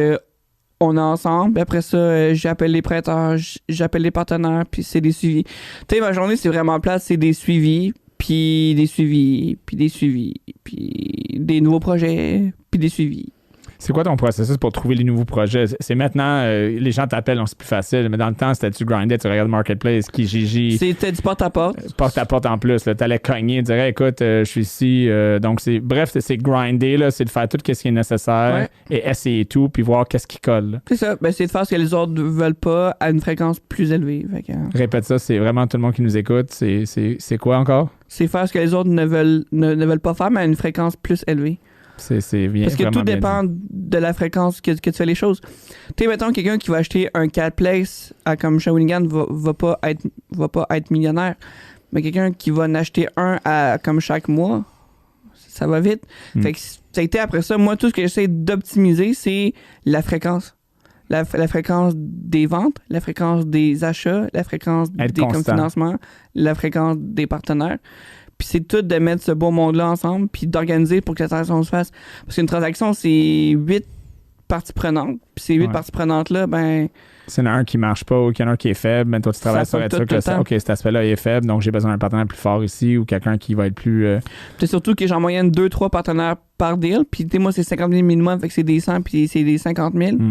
on a ensemble. Après ça, j'appelle les prêteurs, j'appelle les partenaires, puis c'est des suivis. Tu sais, ma journée, c'est vraiment plate, c'est des suivis, puis des suivis, puis des suivis, puis des nouveaux projets, puis des suivis. C'est quoi ton processus pour trouver les nouveaux projets? C'est maintenant, les gens t'appellent, c'est plus facile, mais dans le temps, c'était tu grindais, tu regardes Marketplace, Kijiji. C'était du porte-à-porte. Porte-à-porte en plus. Tu allais cogner, tu dirais, écoute, je suis ici. Donc, c'est grinder, là, c'est de faire tout ce qui est nécessaire et essayer tout, puis voir qu'est-ce qui colle. Là. C'est ça. Ben, c'est de faire ce que les autres ne veulent pas à une fréquence plus élevée. Fait que, répète ça, c'est vraiment tout le monde qui nous écoute. C'est quoi encore? C'est faire ce que les autres ne veulent pas faire, mais à une fréquence plus élevée. C'est bien. Parce que tout dépend de la fréquence que tu fais les choses. Tu sais, mettons, quelqu'un qui va acheter un 4-place comme Shawinigan va pas être millionnaire. Mais quelqu'un qui va en acheter un comme chaque mois, ça va vite. Fait que ça a été après ça, moi, tout ce que j'essaie d'optimiser, c'est la fréquence. La fréquence des ventes, la fréquence des achats, la fréquence des financements, la fréquence des partenaires. Puis c'est tout de mettre ce beau monde-là ensemble, puis d'organiser pour que la transaction se fasse. Parce qu'une transaction, c'est 8 parties prenantes. Puis ces 8 parties prenantes-là, ben... S'il y en a un qui marche pas ou qu'il y en a un qui est faible, ben toi, tu travailles sur être sûr que OK, cet aspect-là est faible, donc j'ai besoin d'un partenaire plus fort ici ou quelqu'un qui va être plus... C'est surtout que j'ai en moyenne 2-3 partenaires par deal. Puis moi, c'est 50 000 minimum, fait que c'est des 100 puis c'est des 50 000. Tu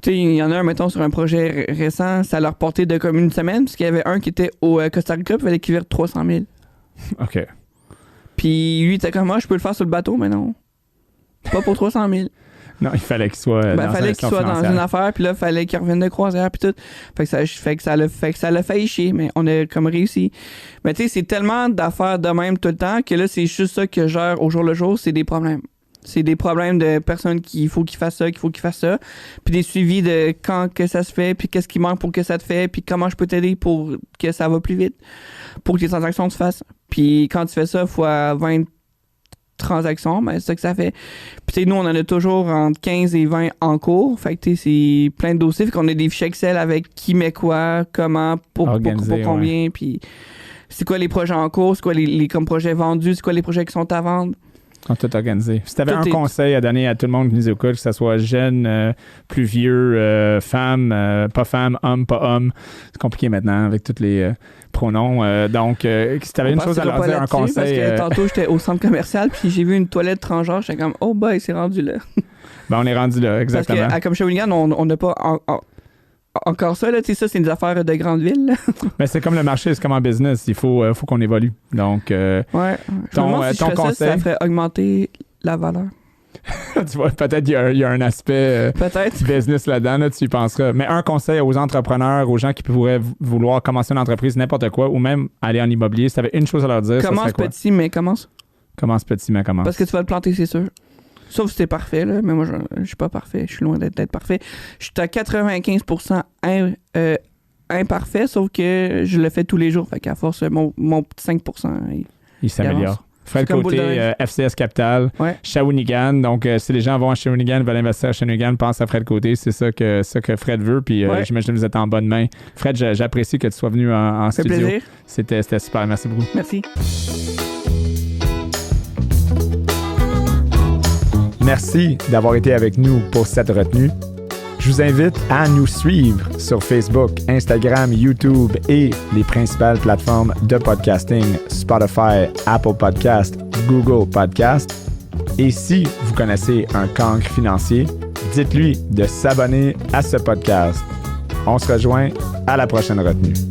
sais, il y en a un, mettons, sur un projet récent, ça leur portait de comme une semaine, parce qu'il y avait un qui était au Costa Rica, puis il fallait qu'il vire 300 000. OK. Puis lui, il était comme moi, je peux le faire sur le bateau, mais non. Pas pour 300 000. Non, il fallait qu'il soit dans une affaire, puis là, il fallait qu'il revienne de croisière, puis tout. Fait que ça l'a fait chier, mais on a comme réussi. Mais tu sais, c'est tellement d'affaires de même tout le temps que là, c'est juste ça que je gère au jour le jour, c'est des problèmes. C'est des problèmes de personnes qu'il faut qu'ils fassent ça, puis des suivis de quand que ça se fait, puis qu'est-ce qui manque pour que ça te fait, puis comment je peux t'aider pour que ça va plus vite, pour que les transactions se fassent. Puis quand tu fais ça fois 20 transactions, ben c'est ça que ça fait. Puis nous, on en a toujours entre 15 et 20 en cours. Fait que c'est plein de dossiers. Fait qu'on a des fichiers Excel avec qui met quoi, comment, pour combien, puis c'est quoi les projets en cours, c'est quoi les comme projets vendus, c'est quoi les projets qui sont à vendre. On tout organisé. Si tu avais un conseil à donner à tout le monde qui nous écoute, que ce soit jeune, plus vieux, femme, pas femme, homme, pas homme, c'est compliqué maintenant avec tous les pronoms. Donc, si tu avais une chose à leur dire, un conseil. Parce que tantôt, j'étais au centre commercial, puis j'ai vu une toilette transgenre, j'étais comme, oh boy, c'est rendu là. Ben, on est rendu là, exactement. Parce que, comme Shawinigan, on n'a pas encore ça, là, tu sais, ça, c'est des affaires de grande ville. Mais c'est comme le marché, c'est comme en business, il faut qu'on évolue. Donc, ouais. Ton conseil. Ça ferait augmenter la valeur. Tu vois, peut-être il y a un aspect business là-dedans, là, tu y penseras. Mais un conseil aux entrepreneurs, aux gens qui pourraient vouloir commencer une entreprise, n'importe quoi, ou même aller en immobilier, si tu avais une chose à leur dire, commence petit, mais commence. Commence petit, mais commence. Parce que tu vas le planter, c'est sûr. Sauf si t'es parfait, là. Mais moi, je suis pas parfait. Je suis loin d'être parfait. Je suis à 95% imparfait, sauf que je le fais tous les jours. Fait qu'à force, mon petit 5%, il s'améliore. Fred Côté, FCS Capital, Shawinigan. Donc, si les gens vont à Shawinigan, veulent investir à Shawinigan, pense à Fred Côté. C'est ça que Fred veut. Puis, j'imagine que vous êtes en bonne main. Fred, j'apprécie que tu sois venu en studio. Ça fait plaisir. C'était super. Merci beaucoup. Merci. Merci d'avoir été avec nous pour cette retenue. Je vous invite à nous suivre sur Facebook, Instagram, YouTube et les principales plateformes de podcasting, Spotify, Apple Podcast, Google Podcast. Et si vous connaissez un cancre financier, dites-lui de s'abonner à ce podcast. On se rejoint à la prochaine retenue.